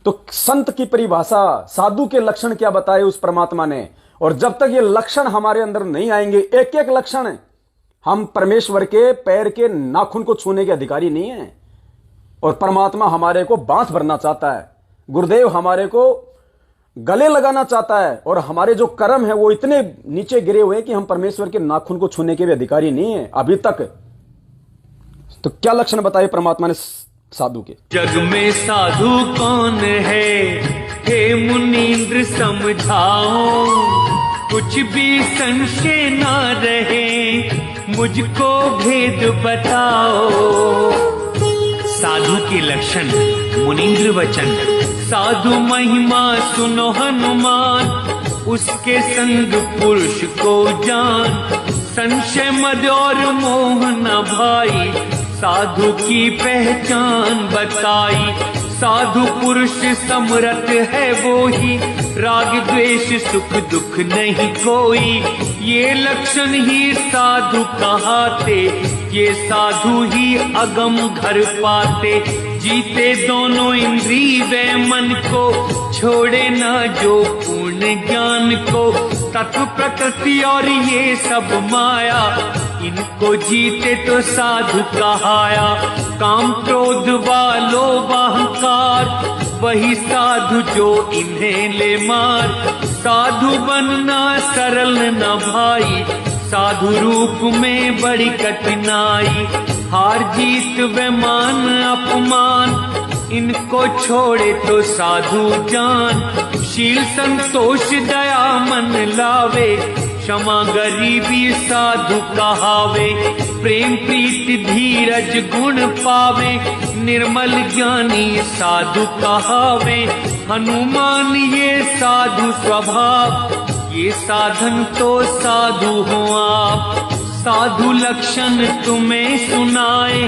तो संत की परिभाषा, साधु के लक्षण क्या बताए उस परमात्मा ने। और जब तक ये लक्षण हमारे अंदर नहीं आएंगे, एक एक लक्षण, हम परमेश्वर के पैर के नाखून को छूने के अधिकारी नहीं है। और परमात्मा हमारे को बांध भरना चाहता है, गुरुदेव हमारे को गले लगाना चाहता है। और हमारे जो कर्म है वो इतने नीचे गिरे हुए हैं कि हम परमेश्वर के नाखून को छूने के भी अधिकारी नहीं है अभी तक। तो क्या लक्षण बताए परमात्मा ने साधु के? जग में साधु कौन है, हे मुनींद्र समझाओ, कुछ भी संशय ना रहे, मुझको भेद बताओ। साधु के लक्षण मुनींद्र वचन, साधु महिमा सुनो हनुमान, उसके संग पुरुष को जान, संशय मद और मोह न भाई, साधु की पहचान बताई। साधु पुरुष समरथ है वो ही, राग द्वेष सुख दुख नहीं कोई, ये लक्षण ही साधु कहाते, ये साधु ही अगम घर पाते। जीते दोनों इंद्रिय व मन को, छोड़े ना जो पूर्ण ज्ञान को, तत्व प्रकृति और ये सब माया, इनको जीते तो साधु कहाया। काम क्रोध वालो अहंकार, वही साधु जो इन्हें ले मार। साधु बनना सरल न भाई, साधु रूप में बड़ी कठिनाई। हार जीत व मान अपमान, इनको छोड़े तो साधु जान। शील संतोष दया मन लावे, क्षमा गरीबी साधु कहावे। प्रेम प्रीति धीरज गुण पावे, निर्मल ज्ञानी साधु कहावे। हनुमान ये साधु स्वभाव, ये साधन तो साधु हो आप। साधु लक्षण तुम्हें सुनाए,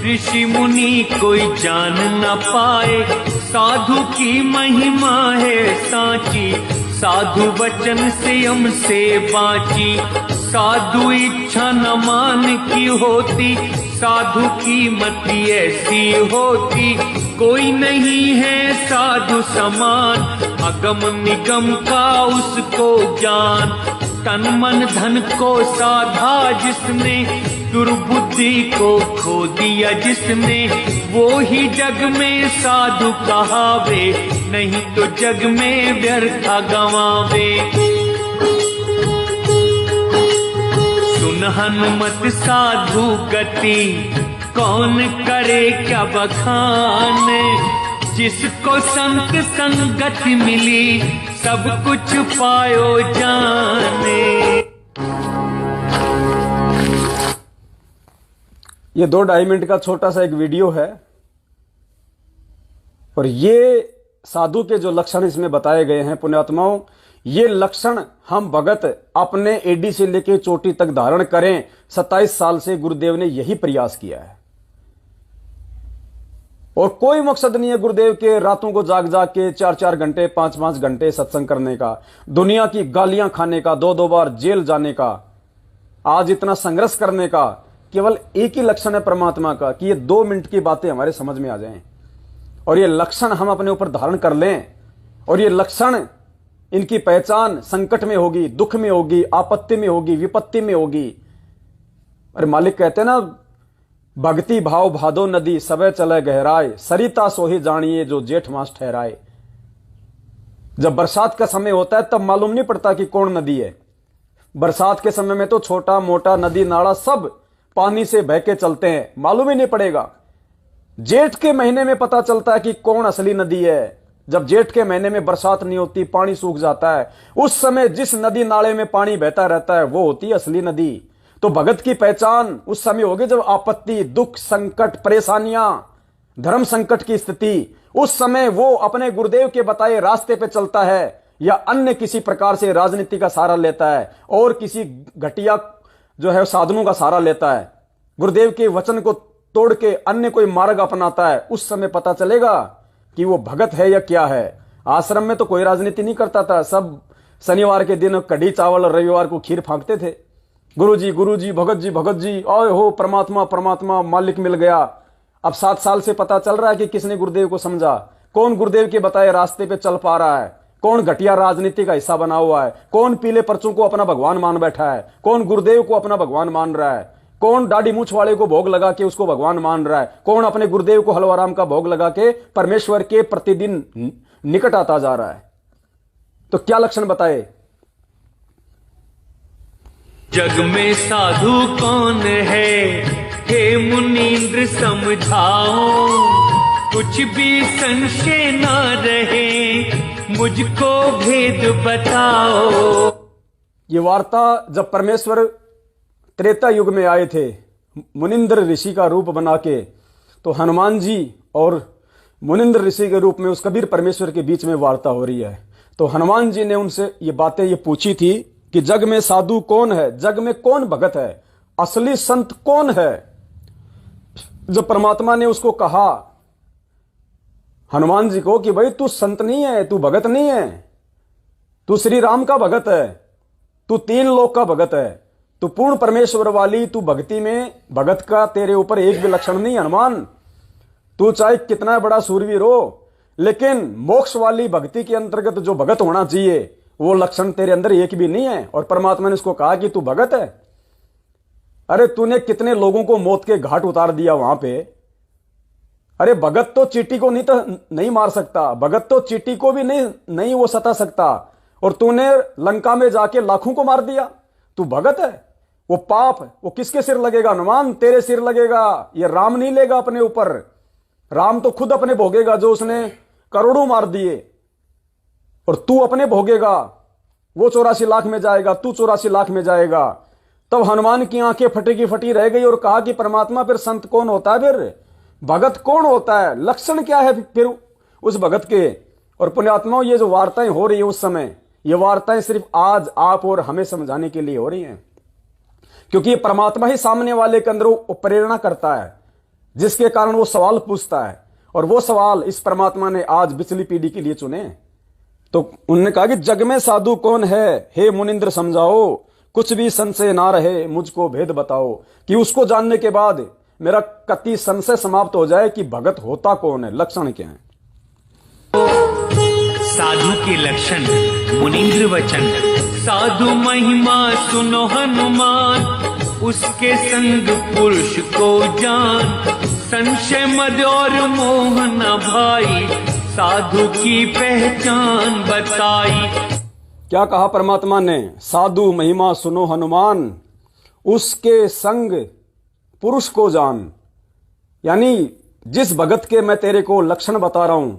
ऋषि मुनि कोई जान न पाए। साधु की महिमा है सांची, साधु वचन से हमसे बाँची। साधु इच्छा न मान की होती, साधु की मति ऐसी होती। कोई नहीं है साधु समान, अगम निगम का उसको ज्ञान। तन मन धन को साधा जिसने, दुर्बुद्धि को खो दिया जिसने, वो ही जग में साधु कहावे, नहीं तो जग में व्यर्थ गवावे। सुन हनुमत साधु गति, कौन करे क्या बखान। जिसको संत संगत मिली, सब कुछ पायो जाने। ये 2-2.5 मिनट का छोटा सा एक वीडियो है, और ये साधु के जो लक्षण इसमें बताए गए हैं पुण्यात्माओं, ये लक्षण हम भगत अपने एडी से लेकर चोटी तक धारण करें। 27 साल से गुरुदेव ने यही प्रयास किया है, और कोई मकसद नहीं है गुरुदेव के रातों को जाग जाग के 4-4 घंटे 5-5 घंटे सत्संग करने का, दुनिया की गालियां खाने का, 2-2 बार जेल जाने का, आज इतना संघर्ष करने का। केवल एक ही लक्षण है परमात्मा का कि ये 2 मिनट की बातें हमारे समझ में आ जाएं, और ये लक्षण हम अपने ऊपर धारण कर लें। और ये लक्षण, इनकी पहचान संकट में होगी, दुख में होगी, आपत्ति में होगी, विपत्ति में होगी। अरे मालिक कहते हैं ना, भक्ति भाव भादो नदी, सबे चले गहराए, सरिता सोही जानिए जो जेठ मास ठहराए। जब बरसात का समय होता है तब मालूम नहीं पड़ता कि कौन नदी है। बरसात के समय में तो छोटा मोटा नदी नाला सब पानी से बह के चलते हैं, मालूम ही नहीं पड़ेगा। जेठ के महीने में पता चलता है कि कौन असली नदी है। जब जेठ के महीने में बरसात नहीं होती, पानी सूख जाता है, उस समय जिस नदी नाले में पानी बहता रहता है वो होती है असली नदी। तो भगत की पहचान उस समय होगी जब आपत्ति, दुख, संकट, परेशानियां, धर्म संकट की स्थिति, उस समय वो अपने गुरुदेव के बताए रास्ते पे चलता है, या अन्य किसी प्रकार से राजनीति का सहारा लेता है, और किसी घटिया जो है साधनों का सहारा लेता है, गुरुदेव के वचन को तोड़ के अन्य कोई मार्ग अपनाता है। उस समय पता चलेगा कि वो भगत है या क्या है। आश्रम में तो कोई राजनीति नहीं करता था, सब शनिवार के दिन कढ़ी चावल और रविवार को खीर फांकते थे। गुरुजी गुरुजी, भगत जी, ओए हो परमात्मा परमात्मा, मालिक मिल गया। अब 7 साल से पता चल रहा है कि किसने गुरुदेव को समझा। कौन गुरुदेव के बताए रास्ते पे चल पा रहा है, कौन घटिया राजनीति का हिस्सा बना हुआ है, कौन पीले पर्चों को अपना भगवान मान बैठा है, कौन गुरुदेव को अपना भगवान मान रहा है, कौन दाढ़ी मूछ वाले को भोग लगा के उसको भगवान मान रहा है, कौन अपने गुरुदेव को हलवाराम का भोग लगा के परमेश्वर के प्रतिदिन निकट आता जा रहा है। तो क्या लक्षण बताए? जग में साधु कौन है, हे मुनींद्र समझाओ, कुछ भी संशय न रहे, मुझको भेद बताओ। ये वार्ता जब परमेश्वर त्रेता युग में आए थे मुनिंद्र ऋषि का रूप बना के, तो हनुमान जी और मुनिंद्र ऋषि के रूप में उस कबीर परमेश्वर के बीच में वार्ता हो रही है। तो हनुमान जी ने उनसे ये बातें ये पूछी थी कि जग में साधु कौन है, जग में कौन भगत है, असली संत कौन है। जब परमात्मा ने उसको कहा हनुमान जी को कि भाई तू संत नहीं है, तू भगत नहीं है, तू श्री राम का भगत है, तू तीन लोक का भगत है, तू पूर्ण परमेश्वर वाली, तू भक्ति में भगत का तेरे ऊपर एक भी लक्षण नहीं हनुमान, तू चाहे कितना बड़ा सूरवीर हो, लेकिन मोक्ष वाली भक्ति के अंतर्गत जो भगत होना चाहिए वो लक्षण तेरे अंदर एक भी नहीं है। और परमात्मा ने उसको कहा कि तू भगत है। अरे तूने कितने लोगों को मौत के घाट उतार दिया वहां पे। अरे भगत तो चींटी को नहीं मार सकता, भगत तो चींटी को भी नहीं वो सता सकता, और तूने लंका में जाके लाखों को मार दिया। तू भगत है। वो पाप वो किसके सिर लगेगा हनुमान? तेरे सिर लगेगा। ये राम नहीं लेगा अपने ऊपर, राम तो खुद अपने भोगेगा जो उसने करोड़ों मार दिए, और तू अपने भोगेगा। वो 84 लाख में जाएगा, तू 84 लाख में जाएगा। तब हनुमान की आंखें फटी की फटी रह गई और कहा कि परमात्मा फिर संत कौन होता है, फिर भगत कौन होता है, लक्षण क्या है फिर उस भगत के। और पुण्यात्माओं ये जो वार्ताएं हो रही है उस समय, ये वार्ताएं सिर्फ आज आप और हमें समझाने के लिए हो रही हैं, क्योंकि ये परमात्मा ही सामने वाले के अंदर प्रेरणा करता है, जिसके कारण वो सवाल पूछता है। और वो सवाल इस परमात्मा ने आज पिछली पीढ़ी के लिए चुने। तो उन्होंने कहा कि जग में साधु कौन है, हे मुनिंद्र समझाओ, कुछ भी संशय ना रहे, मुझको भेद बताओ। कि उसको जानने के बाद मेरा कति संशय समाप्त हो जाए कि भगत होता कौन है, लक्षण क्या है। साधु के लक्षण मुनींद्र वचन, साधु महिमा सुनो हनुमान, उसके संग पुरुष को जान, संशय मद और मोह न भाई, साधु की पहचान बताई। क्या कहा परमात्मा ने? साधु महिमा सुनो हनुमान, उसके संग पुरुष को जान। यानी जिस भगत के मैं तेरे को लक्षण बता रहा हूं,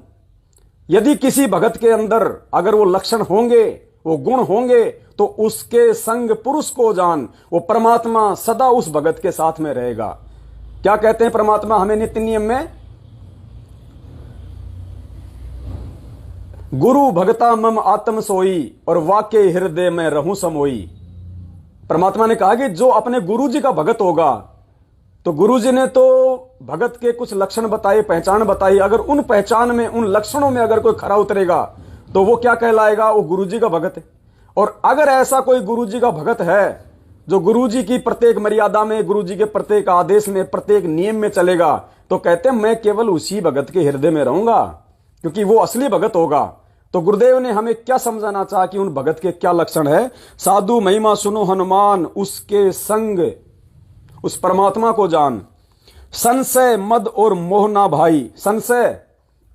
यदि किसी भगत के अंदर अगर वो लक्षण होंगे, वो गुण होंगे, तो उसके संग पुरुष को जान। वो परमात्मा सदा उस भगत के साथ में रहेगा। क्या कहते हैं परमात्मा हमें नित्य नियम में? गुरु भगता मम आत्म सोई, और वाक्य हृदय में रहूं समोई। परमात्मा ने कहा कि जो अपने गुरु जी का भगत होगा, तो गुरु जी ने तो भगत के कुछ लक्षण बताए, पहचान बताई। अगर उन पहचान में, उन लक्षणों में अगर कोई खरा उतरेगा, तो वो क्या कहलाएगा? वो गुरु जी का भगत है। और अगर ऐसा कोई गुरु जी का भगत है जो गुरु जी की प्रत्येक मर्यादा में, गुरु जी के प्रत्येक आदेश में, प्रत्येक नियम में चलेगा, तो कहते हैं मैं केवल उसी भगत के हृदय में रहूंगा, क्योंकि वो असली भगत होगा। तो गुरुदेव ने हमें क्या समझाना चाहा कि उन भगत के क्या लक्षण है? साधु महिमा सुनो हनुमान, उसके संग उस परमात्मा को जान, संशय मद और मोह ना भाई। संशय,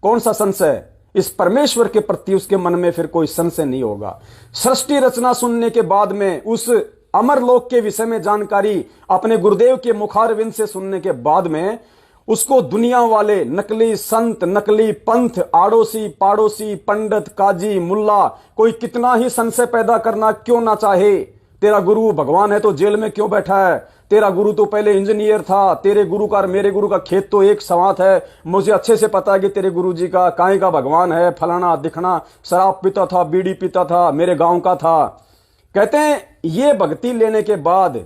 कौन सा संशय? इस परमेश्वर के प्रति उसके मन में फिर कोई संशय नहीं होगा। सृष्टि रचना सुनने के बाद में, उस अमर लोक के विषय में जानकारी अपने गुरुदेव के मुखारविंद से सुनने के बाद में, उसको दुनिया वाले नकली संत, नकली पंथ, आड़ोसी पाड़ोसी, पंडित, काजी, मुल्ला, कोई कितना ही संशय पैदा करना क्यों ना चाहे, तेरा गुरु भगवान है तो जेल में क्यों बैठा है, तेरा गुरु तो पहले इंजीनियर था, तेरे गुरु का और मेरे गुरु का खेत तो एक सवात है, मुझे अच्छे से पता है कि तेरे गुरु जी का काहे का भगवान है, फलाना दिखना, शराब पीता था, बीड़ी पीता था, मेरे गांव का था। कहते हैं ये भक्ति लेने के बाद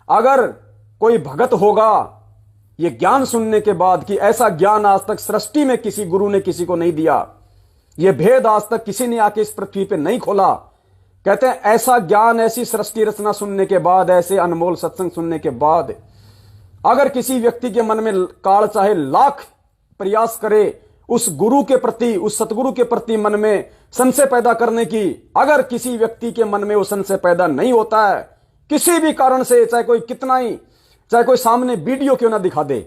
अगर कोई भगत होगा, ये ज्ञान सुनने के बाद कि ऐसा ज्ञान आज तक सृष्टि में किसी गुरु ने किसी को नहीं दिया, ये भेद आज तक किसी ने आके इस पृथ्वी पे नहीं खोला। कहते हैं ऐसा ज्ञान, ऐसी सृष्टि रचना सुनने के बाद, ऐसे अनमोल सत्संग सुनने के बाद, अगर किसी व्यक्ति के मन में काल चाहे लाख प्रयास करे उस गुरु के प्रति, उस सतगुरु के प्रति मन में संशय पैदा करने की। अगर किसी व्यक्ति के मन में वो संशय पैदा नहीं होता है किसी भी कारण से, चाहे कोई कितना ही, चाहे कोई सामने वीडियो क्यों ना दिखा दे,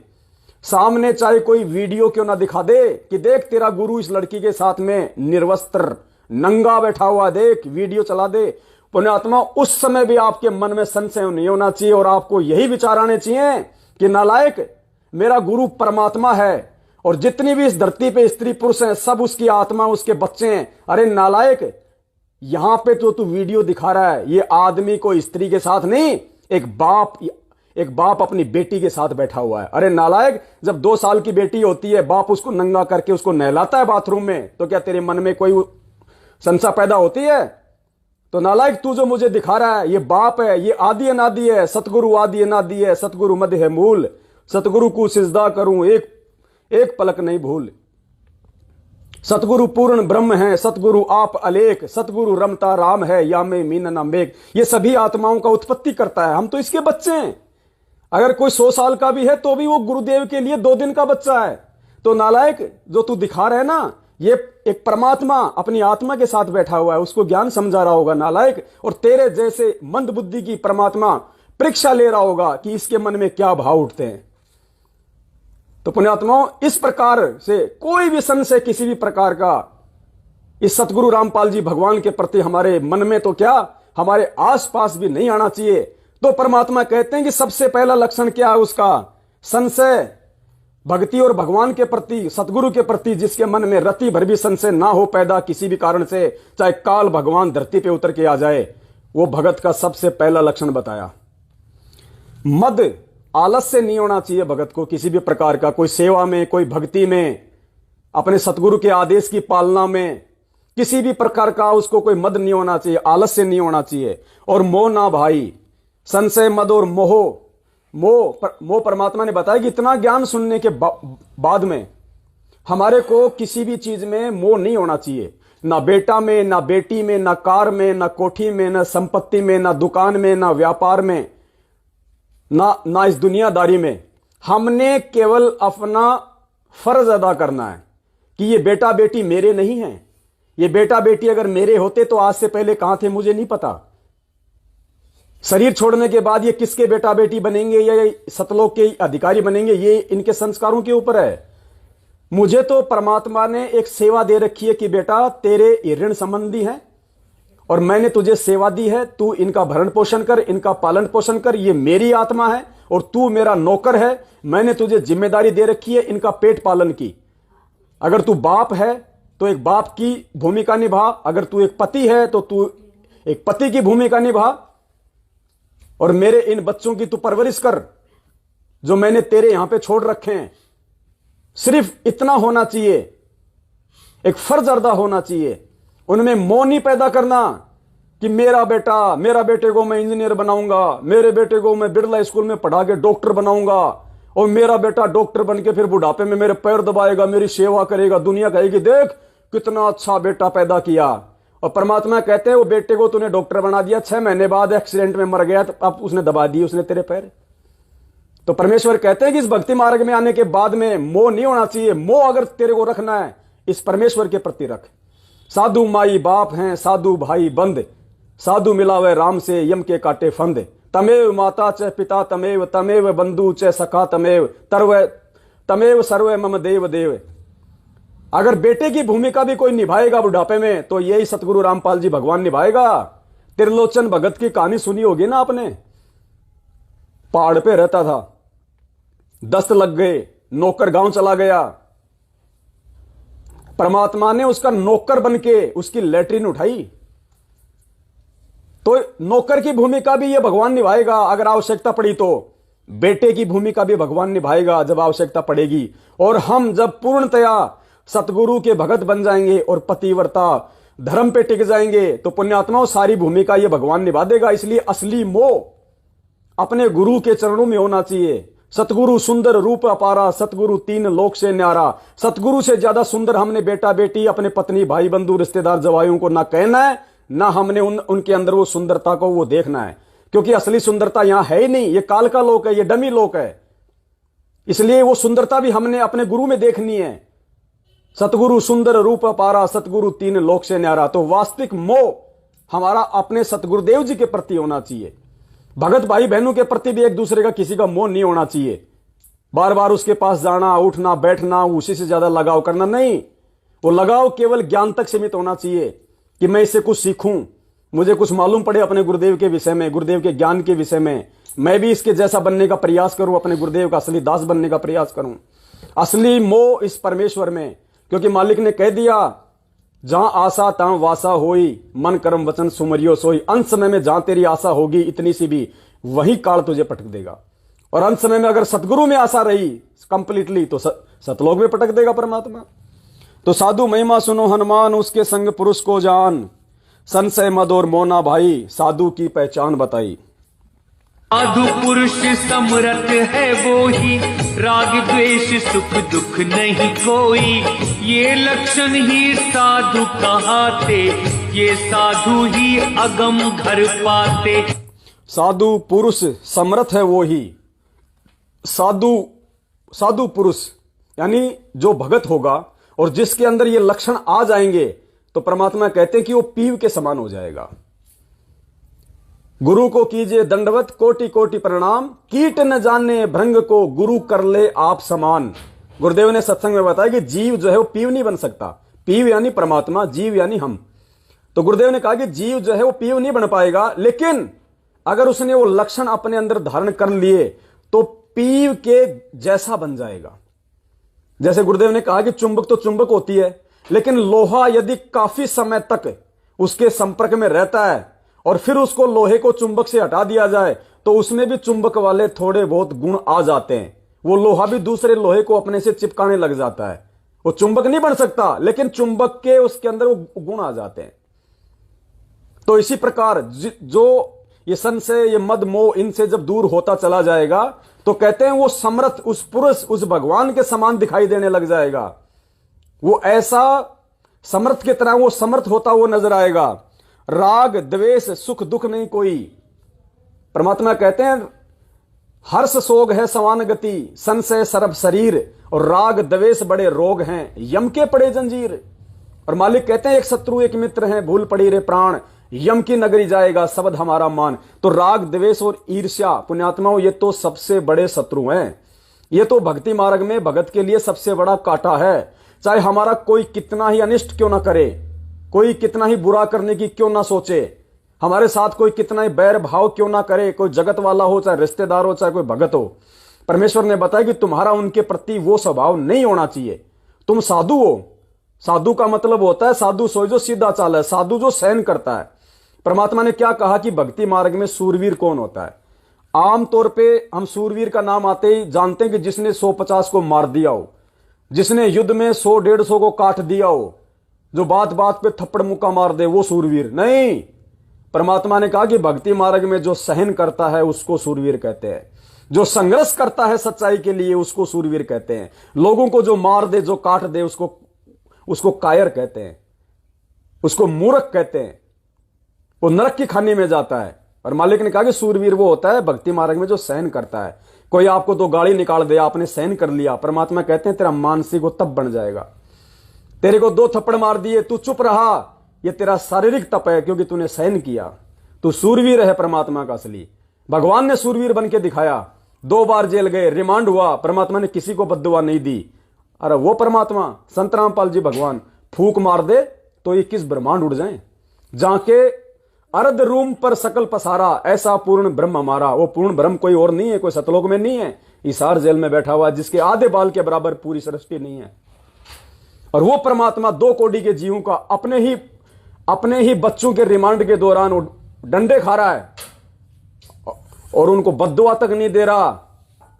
सामने चाहे कोई वीडियो क्यों ना दिखा दे कि देख तेरा गुरु इस लड़की के साथ में निर्वस्त्र नंगा बैठा हुआ, देख वीडियो चला दे, पुण्यात्मा, उस समय भी आपके मन में संशय नहीं होना चाहिए और आपको यही विचार आने चाहिए कि नालायक, मेरा गुरु परमात्मा है और जितनी भी इस धरती पे स्त्री पुरुष हैं सब उसकी आत्मा, उसके बच्चे हैं। अरे नालायक, यहां पे तो तू वीडियो दिखा रहा है, ये आदमी को स्त्री के साथ नहीं, एक बाप अपनी बेटी के साथ बैठा हुआ है। अरे नालायक, जब 2 साल की बेटी होती है, बाप उसको नंगा करके उसको नहलाता है बाथरूम में, तो क्या तेरे मन में कोई संशय पैदा होती है? तो नालायक, तू जो मुझे दिखा रहा है ये बाप है, ये आदि अनादि है, सतगुरु आदि अनादि है, सतगुरु मध्य है मूल, सतगुरु को सिजदा करूं एक पलक नहीं भूल। सतगुरु पूर्ण ब्रह्म है, सतगुरु आप अलेख, सतगुरु रमता राम है या में मीन ना मेघ। ये सभी आत्माओं का उत्पत्ति करता है, हम तो इसके बच्चे हैं। अगर कोई 100 साल का भी है तो भी वो गुरुदेव के लिए 2 दिन का बच्चा है। तो नालायक, जो तू दिखा रहा है ना, ये एक परमात्मा अपनी आत्मा के साथ बैठा हुआ है, उसको ज्ञान समझा रहा होगा नालायक, और तेरे जैसे मंद बुद्धि की परमात्मा परीक्षा ले रहा होगा कि इसके मन में क्या भाव उठते हैं। तो पुण्यात्माओं, इस प्रकार से कोई भी संशय किसी भी प्रकार का इस सतगुरु रामपाल जी भगवान के प्रति हमारे मन में तो क्या, हमारे आसपास भी नहीं आना चाहिए। तो परमात्मा कहते हैं कि सबसे पहला लक्षण क्या है उसका? संशय। भक्ति और भगवान के प्रति, सतगुरु के प्रति जिसके मन में रति भर भी संशय ना हो पैदा किसी भी कारण से, चाहे काल भगवान धरती पे उतर के आ जाए, वो भगत का सबसे पहला लक्षण बताया। मद, आलस्य नहीं होना चाहिए भगत को किसी भी प्रकार का, कोई सेवा में, कोई भक्ति में, अपने सतगुरु के आदेश की पालना में, किसी भी प्रकार का उसको कोई मद नहीं होना चाहिए, आलस्य नहीं होना चाहिए। और मोह ना भाई, संशय, मद और मोह परमात्मा ने बताया कि इतना ज्ञान सुनने के बाद में हमारे को किसी भी चीज में मोह नहीं होना चाहिए, ना बेटा में, ना बेटी में, ना कार में, ना कोठी में, ना संपत्ति में, ना दुकान में, ना व्यापार में, ना इस दुनियादारी में। हमने केवल अपना फर्ज अदा करना है कि ये बेटा बेटी मेरे नहीं हैं। ये बेटा बेटी अगर मेरे होते तो आज से पहले कहां थे मुझे नहीं पता। शरीर छोड़ने के बाद ये किसके बेटा बेटी बनेंगे या सतलोक के अधिकारी बनेंगे, ये इनके संस्कारों के ऊपर है। मुझे तो परमात्मा ने एक सेवा दे रखी है कि बेटा तेरे ऋण संबंधी हैं और मैंने तुझे सेवा दी है, तू इनका भरण पोषण कर, इनका पालन पोषण कर, ये मेरी आत्मा है और तू मेरा नौकर है। मैंने तुझे जिम्मेदारी दे रखी है इनका पेट पालन की। अगर तू बाप है तो एक बाप की भूमिका निभा, अगर तू एक पति है तो तू एक पति की भूमिका निभा, और मेरे इन बच्चों की तू परवरिश कर जो मैंने तेरे यहां पे छोड़ रखे हैं। सिर्फ इतना होना चाहिए, एक फर्ज अदा होना चाहिए। उनमें मोह नहीं पैदा करना कि मेरा बेटे को मैं इंजीनियर बनाऊंगा, मेरे बेटे को मैं बिरला स्कूल में पढ़ा के डॉक्टर बनाऊंगा, और मेरा बेटा डॉक्टर बन के फिर बुढ़ापे में मेरे पैर दबाएगा, मेरी सेवा करेगा, दुनिया कहेगी देख कितना अच्छा बेटा पैदा किया। और परमात्मा कहते हैं वो बेटे को तूने डॉक्टर बना दिया, 6 महीने बाद एक्सीडेंट में मर गया, तो अब उसने दबा दिए उसने तेरे पैर। तो परमेश्वर कहते हैं कि इस भक्ति मार्ग में आने के बाद में मोह नहीं होना चाहिए। मोह अगर तेरे को रखना है इस परमेश्वर के प्रति रख। साधु माई बाप हैं, साधु भाई बंद, साधु मिलावे राम से यम के काटे फंद। तमेव माता च पिता तमेव, तमेव बंधु च सखा तमेव, तमेव सर्व मम देव देव। अगर बेटे की भूमिका भी कोई निभाएगा बुढ़ापे में तो यही सतगुरु रामपाल जी भगवान निभाएगा। त्रिलोचन भगत की कहानी सुनी होगी ना आपने। पहाड़ पे रहता था, दस्त लग गए, नौकर गांव चला गया। परमात्मा ने उसका नौकर बनके उसकी लैट्रिन उठाई। तो नौकर की भूमिका भी ये भगवान निभाएगा अगर आवश्यकता पड़ी तो। बेटे की भूमिका भी भगवान निभाएगा जब आवश्यकता पड़ेगी। और हम जब पूर्णतया सतगुरु के भगत बन जाएंगे और पतिव्रता धर्म पे टिक जाएंगे तो पुण्यात्माओं सारी भूमिका ये भगवान निभा देगा। इसलिए असली मोह अपने गुरु के चरणों में होना चाहिए। सतगुरु सुंदर रूप अपारा, सतगुरु 3 लोक से न्यारा। सतगुरु से ज्यादा सुंदर हमने बेटा बेटी, अपने पत्नी भाई बंधु रिश्तेदार जवाइयों को ना कहना है, ना हमने उनके अंदर वो सुंदरता को वो देखना है, क्योंकि असली सुंदरता यहां है ही नहीं। ये काल का लोक है, ये डमी लोक है। इसलिए वो सुंदरता भी हमने अपने गुरु में देखनी है। सतगुरु सुंदर रूप अपारा, सतगुरु तीन लोक से न्यारा। तो वास्तविक मोह हमारा अपने सतगुरुदेव जी के प्रति होना चाहिए। भगत भाई बहनों के प्रति भी एक दूसरे का किसी का मोह नहीं होना चाहिए। बार बार उसके पास जाना, उठना, बैठना, उसी से ज्यादा लगाव करना नहीं। वो लगाव केवल ज्ञान तक सीमित होना चाहिए कि मैं इससे कुछ सीखूं, मुझे कुछ मालूम पड़े अपने गुरुदेव के विषय में, गुरुदेव के ज्ञान के विषय में, मैं भी इसके जैसा बनने का प्रयास करूं, अपने गुरुदेव का असली दास बनने का प्रयास करूं। असली मोह इस परमेश्वर में, क्योंकि मालिक ने कह दिया जहां आशा तहां वासा होई, मन कर्म वचन सुमरियो सोई। अंत समय में जहां तेरी आशा होगी इतनी सी भी, वही काल तुझे पटक देगा। और अंत समय में अगर सतगुरु में आशा रही कंप्लीटली तो सतलोक में पटक देगा परमात्मा। तो साधु महिमा सुनो हनुमान, उसके संग पुरुष को जान, संशय मद और मोना भाई, साधु की पहचान बताई। साधु पुरुष समरथ है वो ही, राग द्वेष सुख दुख नहीं कोई। ये लक्षण ही साधु कहाते, ये साधु ही अगम घर पाते। साधु पुरुष समर्थ है वो ही, साधु पुरुष यानी जो भगत होगा और जिसके अंदर ये लक्षण आ जाएंगे तो परमात्मा कहते हैं कि वो पीव के समान हो जाएगा। गुरु को कीजिए दंडवत, कोटि कोटि प्रणाम, कीट न जाने भृंग को गुरु कर ले आप समान। गुरुदेव ने सत्संग में बताया कि जीव जो है वो पीव नहीं बन सकता। पीव यानी परमात्मा, जीव यानी हम। तो गुरुदेव ने कहा कि जीव जो है वो पीव नहीं बन पाएगा, लेकिन अगर उसने वो लक्षण अपने अंदर धारण कर लिए तो पीव के जैसा बन जाएगा। जैसे गुरुदेव ने कहा कि चुंबक तो चुंबक होती है, लेकिन लोहा यदि काफी समय तक उसके संपर्क में रहता है और फिर उसको लोहे को चुंबक से हटा दिया जाए तो उसमें भी चुंबक वाले थोड़े बहुत गुण आ जाते हैं। वो लोहा भी दूसरे लोहे को अपने से चिपकाने लग जाता है। वो चुंबक नहीं बन सकता, लेकिन चुंबक के उसके अंदर वो गुण आ जाते हैं। तो इसी प्रकार जो ये संशय, ये मद मोह, इनसे जब दूर होता चला जाएगा तो कहते हैं वो समर्थ, उस पुरुष, उस भगवान के समान दिखाई देने लग जाएगा। वो ऐसा समर्थ की तरह वो समर्थ होता हुआ नजर आएगा। राग द्वेष सुख दुख नहीं कोई। परमात्मा कहते हैं हर्ष सोग है समान गति, संशय सरब शरीर, और राग द्वेष बड़े रोग हैं, यम के पड़े जंजीर। और मालिक कहते हैं एक शत्रु एक मित्र है, भूल पड़ी रे प्राण, यम की नगरी जाएगा शब्द हमारा मान। तो राग द्वेष और ईर्ष्या पुण्यात्माओं, ये तो सबसे बड़े शत्रु हैं। ये तो भक्ति मार्ग में भगत के लिए सबसे बड़ा कांटा है। चाहे हमारा कोई कितना ही अनिष्ट क्यों ना करे, कोई कितना ही बुरा करने की क्यों ना सोचे, हमारे साथ कोई कितना ही बैर भाव क्यों ना करे, कोई जगत वाला हो, चाहे रिश्तेदार हो, चाहे कोई भगत हो, परमेश्वर ने बताया कि तुम्हारा उनके प्रति वो स्वभाव नहीं होना चाहिए। तुम साधु हो। साधु का मतलब होता है साधु सोई जो सीधा चाल है, साधु जो सहन करता है। परमात्मा ने क्या कहा कि भक्ति मार्ग में सूरवीर कौन होता है? आमतौर पे हम सूरवीर का नाम आते ही जानते हैं कि जिसने 150 को मार दिया हो, जिसने युद्ध में 100-150 को काट दिया हो, जो बात बात पे थप्पड़ मुक्का मार दे, वो सूरवीर नहीं। परमात्मा ने कहा कि भक्ति मार्ग में जो सहन करता है उसको सूरवीर कहते हैं। जो संघर्ष करता है सच्चाई के लिए उसको सूरवीर कहते हैं। लोगों को जो मार दे, जो काट दे, उसको कायर कहते हैं, उसको मूर्ख कहते हैं। वो नरक की खानी में जाता है। और मालिक ने कहा कि सूरवीर वो होता है भक्ति मार्ग में जो सहन करता है। कोई आपको तो गाली निकाल दे, आपने सहन कर लिया, परमात्मा कहते हैं तेरा मानसिक वो तप बन जाएगा। तेरे को 2 थप्पड़ मार दिए, तू चुप रहा, ये तेरा शारीरिक तप है क्योंकि तूने सहन किया। तू सूरवीर है परमात्मा का असली। भगवान ने सूरवीर बन के दिखाया। 2 बार जेल गए, रिमांड हुआ, परमात्मा ने किसी को बद्दुआ नहीं दी। अरे वो परमात्मा संत रामपाल जी भगवान फूक मार दे तो 21 ब्रह्मांड उड़ जाएं। जाके अर्ध रूम पर सकल पसारा, ऐसा पूर्ण ब्रह्म हमारा। वो पूर्ण ब्रह्म कोई और नहीं है, कोई सतलोक में नहीं है, हिसार जेल में बैठा हुआ जिसके आधे बाल के बराबर पूरी सृष्टि नहीं है। और वो परमात्मा 2 कोटि के जीवों का अपने ही बच्चों के रिमांड के दौरान डंडे खा रहा है और उनको बद्दुआ तक नहीं दे रहा।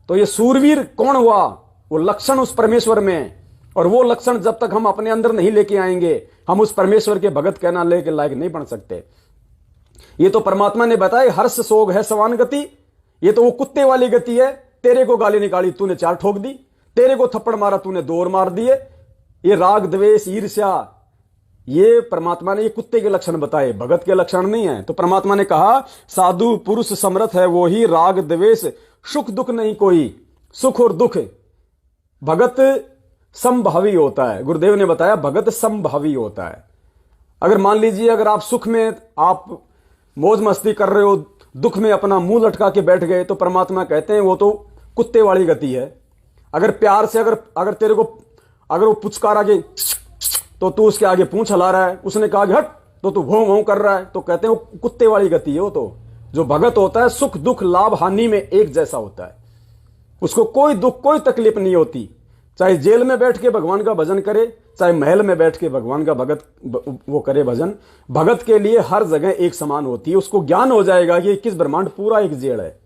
तो ये सूरवीर कौन हुआ? वो लक्षण उस परमेश्वर में। और वो लक्षण जब तक हम अपने अंदर नहीं लेके आएंगे, हम उस परमेश्वर के भगत कहना लेके लायक नहीं बन सकते। ये तो परमात्मा ने बताया हर्ष सोग है समान गति। ये तो वो कुत्ते वाली गति है। तेरे को गाली निकाली, तूने 4 ठोक दी, तेरे को थप्पड़ मारा, तूने 2 और मार दिए। ये राग द्वेष ईर्ष्या, ये परमात्मा ने ये कुत्ते के लक्षण बताए, भगत के लक्षण नहीं है। तो परमात्मा ने कहा साधु पुरुष समर्थ है वो ही, राग द्वेष सुख दुख नहीं कोई। सुख और दुख, भगत समभावी होता है। गुरुदेव ने बताया भगत समभावी होता है। अगर मान लीजिए अगर आप सुख में आप मौज मस्ती कर रहे हो, दुख में अपना मुंह लटका के बैठ गए, तो परमात्मा कहते हैं वो तो कुत्ते वाली गति है। अगर प्यार से अगर तेरे को अगर वो पुचकार आगे तो तू उसके आगे पूंछ हला रहा है, उसने कहा कि हट तो तू भों भों कर रहा है, तो कहते हैं वो कुत्ते वाली गति है। वो तो जो भगत होता है सुख दुख लाभ हानि में एक जैसा होता है, उसको कोई दुख कोई तकलीफ नहीं होती। चाहे जेल में बैठ के भगवान का भजन करे, चाहे महल में बैठ के भगवान का वो करे भजन, भगत के लिए हर जगह एक समान होती है। उसको ज्ञान हो जाएगा कि 21 ब्रह्मांड पूरा एक जेल है,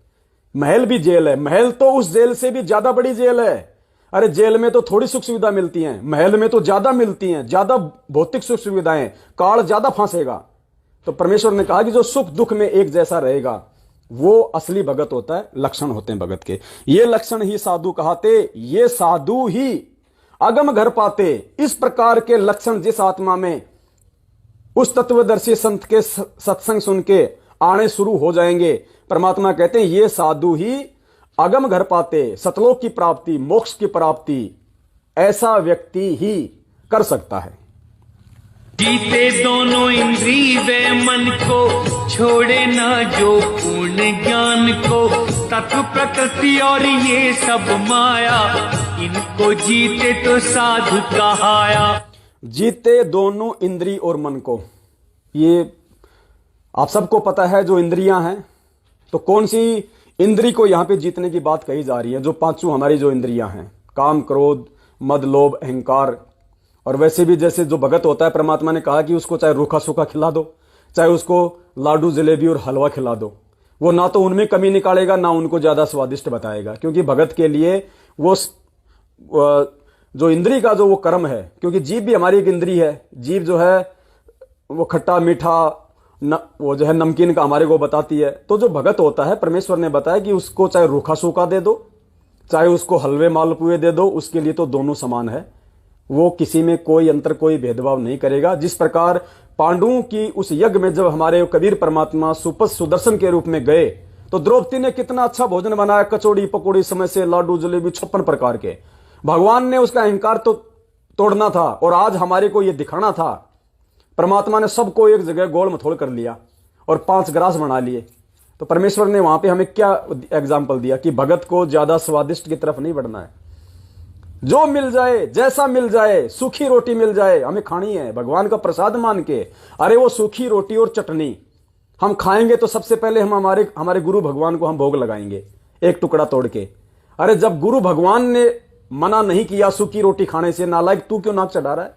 महल भी जेल है, महल तो उस जेल से भी ज्यादा बड़ी जेल है। अरे जेल में तो थोड़ी सुख सुविधा मिलती है, महल में तो ज्यादा मिलती हैं, ज्यादा भौतिक सुख सुविधाएं, काल ज्यादा फांसेगा। तो परमेश्वर ने कहा कि जो सुख दुख में एक जैसा रहेगा वो असली भगत होता है, लक्षण होते हैं भगत के। ये लक्षण ही साधु कहाते, ये साधु ही अगम घर पाते। इस प्रकार के लक्षण जिस आत्मा में उस तत्वदर्शी संत के सत्संग सुन के आने शुरू हो जाएंगे, परमात्मा कहते हैं ये साधु ही अगम घर पाते, सतलोक की प्राप्ति, मोक्ष की प्राप्ति ऐसा व्यक्ति ही कर सकता है। जीते दोनों इंद्रिय व मन को, छोड़े ना जो पूर्ण ज्ञान को। तत्व प्रकृति और ये सब माया, इनको जीते तो साधु कहाया। जीते दोनों इंद्रिय और मन को, ये आप सबको पता है जो इंद्रियां हैं। तो कौन सी इंद्री को यहां पे जीतने की बात कही जा रही है? जो पांचों हमारी जो इंद्रियां हैं, काम क्रोध मद लोभ अहंकार। और वैसे भी जैसे जो भगत होता है, परमात्मा ने कहा कि उसको चाहे रूखा सूखा खिला दो, चाहे उसको लाडू जलेबी और हलवा खिला दो, वो ना तो उनमें कमी निकालेगा ना उनको ज्यादा स्वादिष्ट बताएगा। क्योंकि भगत के लिए वो जो इंद्री का जो वो कर्म है, क्योंकि जीभ भी हमारी एक इंद्री है। जीभ जो है वो खट्टा मीठा वो जो है नमकीन का हमारे को बताती है। तो जो भगत होता है, परमेश्वर ने बताया कि उसको चाहे रूखा सूखा दे दो, चाहे उसको हलवे मालपुए दे दो, उसके लिए तो दोनों समान है। वो किसी में कोई अंतर कोई भेदभाव नहीं करेगा। जिस प्रकार पांडवों की उस यज्ञ में जब हमारे कबीर परमात्मा सुदर्शन के रूप में गए, तो द्रौपदी ने कितना अच्छा भोजन बनाया, कचौड़ी पकौड़ी समय से लाडू जलेबी 56 प्रकार के। भगवान ने उसका अहंकार तो तोड़ना था और आज हमारे को यह दिखाना था। परमात्मा ने सबको एक जगह गोल मथोड़ कर लिया और 5 ग्रास बना लिए। तो परमेश्वर ने वहां पे हमें क्या एग्जाम्पल दिया कि भगत को ज्यादा स्वादिष्ट की तरफ नहीं बढ़ना है। जो मिल जाए, जैसा मिल जाए, सूखी रोटी मिल जाए हमें खानी है भगवान का प्रसाद मान के। अरे वो सूखी रोटी और चटनी हम खाएंगे तो सबसे पहले हम हमारे गुरु भगवान को हम भोग लगाएंगे एक टुकड़ा तोड़ के। अरे जब गुरु भगवान ने मना नहीं किया सूखी रोटी खाने से, नालायक तू क्यों नाक चढ़ा रहा है?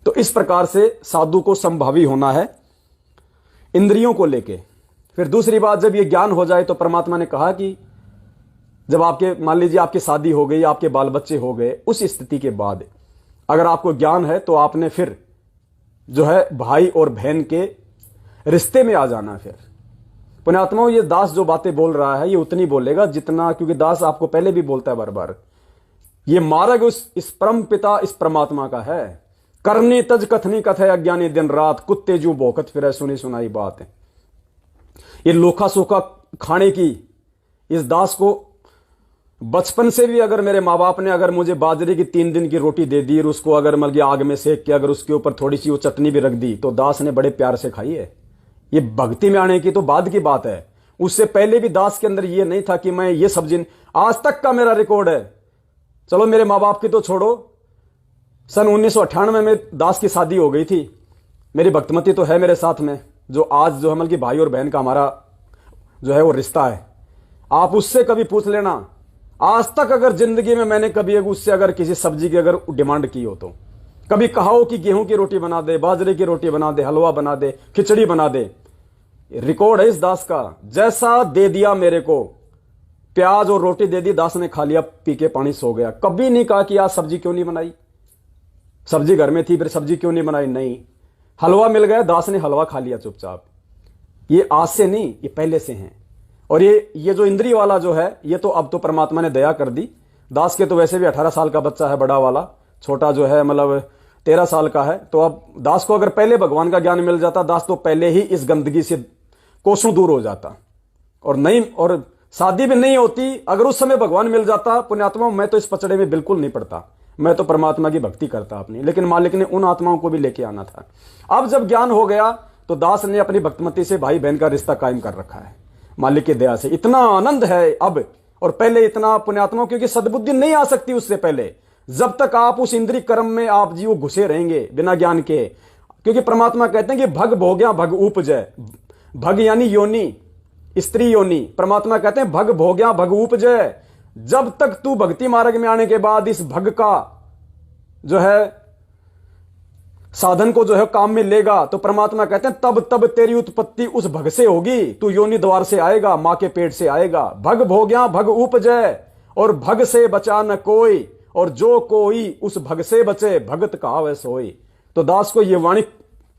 तो इस प्रकार से साधु को संभावी होना है इंद्रियों को लेके। फिर दूसरी बात, जब ये ज्ञान हो जाए तो परमात्मा ने कहा कि जब आपके मान लीजिए आपकी शादी हो गई, आपके बाल बच्चे हो गए, उस स्थिति के बाद अगर आपको ज्ञान है तो आपने फिर जो है भाई और बहन के रिश्ते में आ जाना। फिर पुण्यात्माओं, ये दास जो बातें बोल रहा है ये उतनी बोलेगा जितना, क्योंकि दास आपको पहले भी बोलता है बार बार, ये मार्ग इस परम पिता इस परमात्मा का है। करनी तज कथनी कथे अज्ञानी दिन रात, कुत्ते जू भौंकत फिरे सुनी सुनाई बात है। ये लोखा सोखा खाने की इस दास को बचपन से भी अगर मेरे माँ बाप ने अगर मुझे बाजरे की 3 दिन की रोटी दे दी और उसको अगर मतलब आग में सेक के अगर उसके ऊपर थोड़ी सी वो चटनी भी रख दी तो दास ने बड़े प्यार से खाई है। ये भक्ति में आने की तो बाद की बात है। उससे पहले भी दास के अंदर ये नहीं था कि मैं ये सब्जी, आज तक का मेरा रिकॉर्ड है। चलो मेरे माँ बाप की तो छोड़ो, सन 1998 में दास की शादी हो गई थी। मेरी भक्तमती तो है मेरे साथ में, जो आज जो है मतलब कि भाई और बहन का हमारा जो है वो रिश्ता है। आप उससे कभी पूछ लेना, आज तक अगर जिंदगी में मैंने कभी उससे अगर किसी सब्जी की अगर डिमांड की हो, तो कभी कहा हो कि गेहूं की रोटी बना दे, बाजरे की रोटी बना दे, हलवा बना दे, खिचड़ी बना दे, रिकॉर्ड है इस दास का। जैसा दे दिया मेरे को, प्याज और रोटी दे दी, दास ने खा लिया, पी के पानी सो गया। कभी नहीं कहा कि आज सब्जी क्यों नहीं बनाई, सब्जी घर में थी फिर सब्जी क्यों नहीं बनाई, नहीं। हलवा मिल गया, दास ने हलवा खा लिया चुपचाप। ये आज से नहीं, ये पहले से हैं। और ये जो इंद्री वाला जो है, ये तो अब तो परमात्मा ने दया कर दी। दास के तो वैसे भी 18 साल का बच्चा है, बड़ा वाला, छोटा जो है मतलब 13 साल का है। तो अब दास को अगर पहले भगवान का ज्ञान मिल जाता, दास तो पहले ही इस गंदगी से कोसों दूर हो जाता। और नहीं, और शादी भी नहीं होती। अगर उस समय भगवान मिल जाता, पुण्यात्मा, मैं तो इस पचड़े में बिल्कुल नहीं पड़ता, मैं तो परमात्मा की भक्ति करता अपनी। लेकिन मालिक ने उन आत्माओं को भी लेके आना था। अब जब ज्ञान हो गया तो दास ने अपनी भक्तमती से भाई बहन का रिश्ता कायम कर रखा है मालिक की दया से। इतना आनंद है अब, और पहले इतना पुण्यात्मा, क्योंकि सद्बुद्धि नहीं आ सकती उससे पहले, जब तक आप उस इंद्रिय कर्म में आप जीव घुसे रहेंगे बिना ज्ञान के। क्योंकि परमात्मा कहते हैं कि भग भोग्या भग उपजय, भग यानी योनि, स्त्री योनि। परमात्मा कहते हैं भग भोग्या भग उपजय। जब तक तू भक्ति मार्ग में आने के बाद इस भग का जो है साधन को जो है काम में लेगा, तो परमात्मा कहते हैं तब तब तेरी उत्पत्ति उस भग से होगी, तू योनि द्वार से आएगा, मां के पेट से आएगा। भग भोग्या भग उपजय, और भग से बचा न कोई, और जो कोई उस भग से बचे भगत कहावै सोई। तो दास को यह वाणी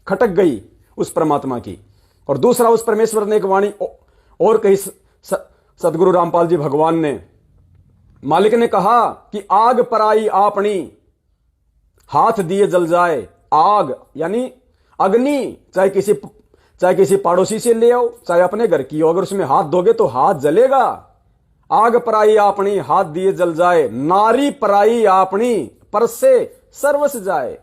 खटक गई उस परमात्मा की। और दूसरा, उस परमेश्वर ने एक वाणी और कही, सदगुरु रामपाल जी भगवान ने, मालिक ने कहा कि आग पराई आपनी, हाथ दिए जल जाए। आग यानी अग्नि, चाहे किसी पड़ोसी से ले आओ, चाहे अपने घर की हो, अगर उसमें हाथ दोगे तो हाथ जलेगा। आग पराई आपनी, हाथ दिए जल जाए। नारी पराई आपनी, पर से सर्वस जाए।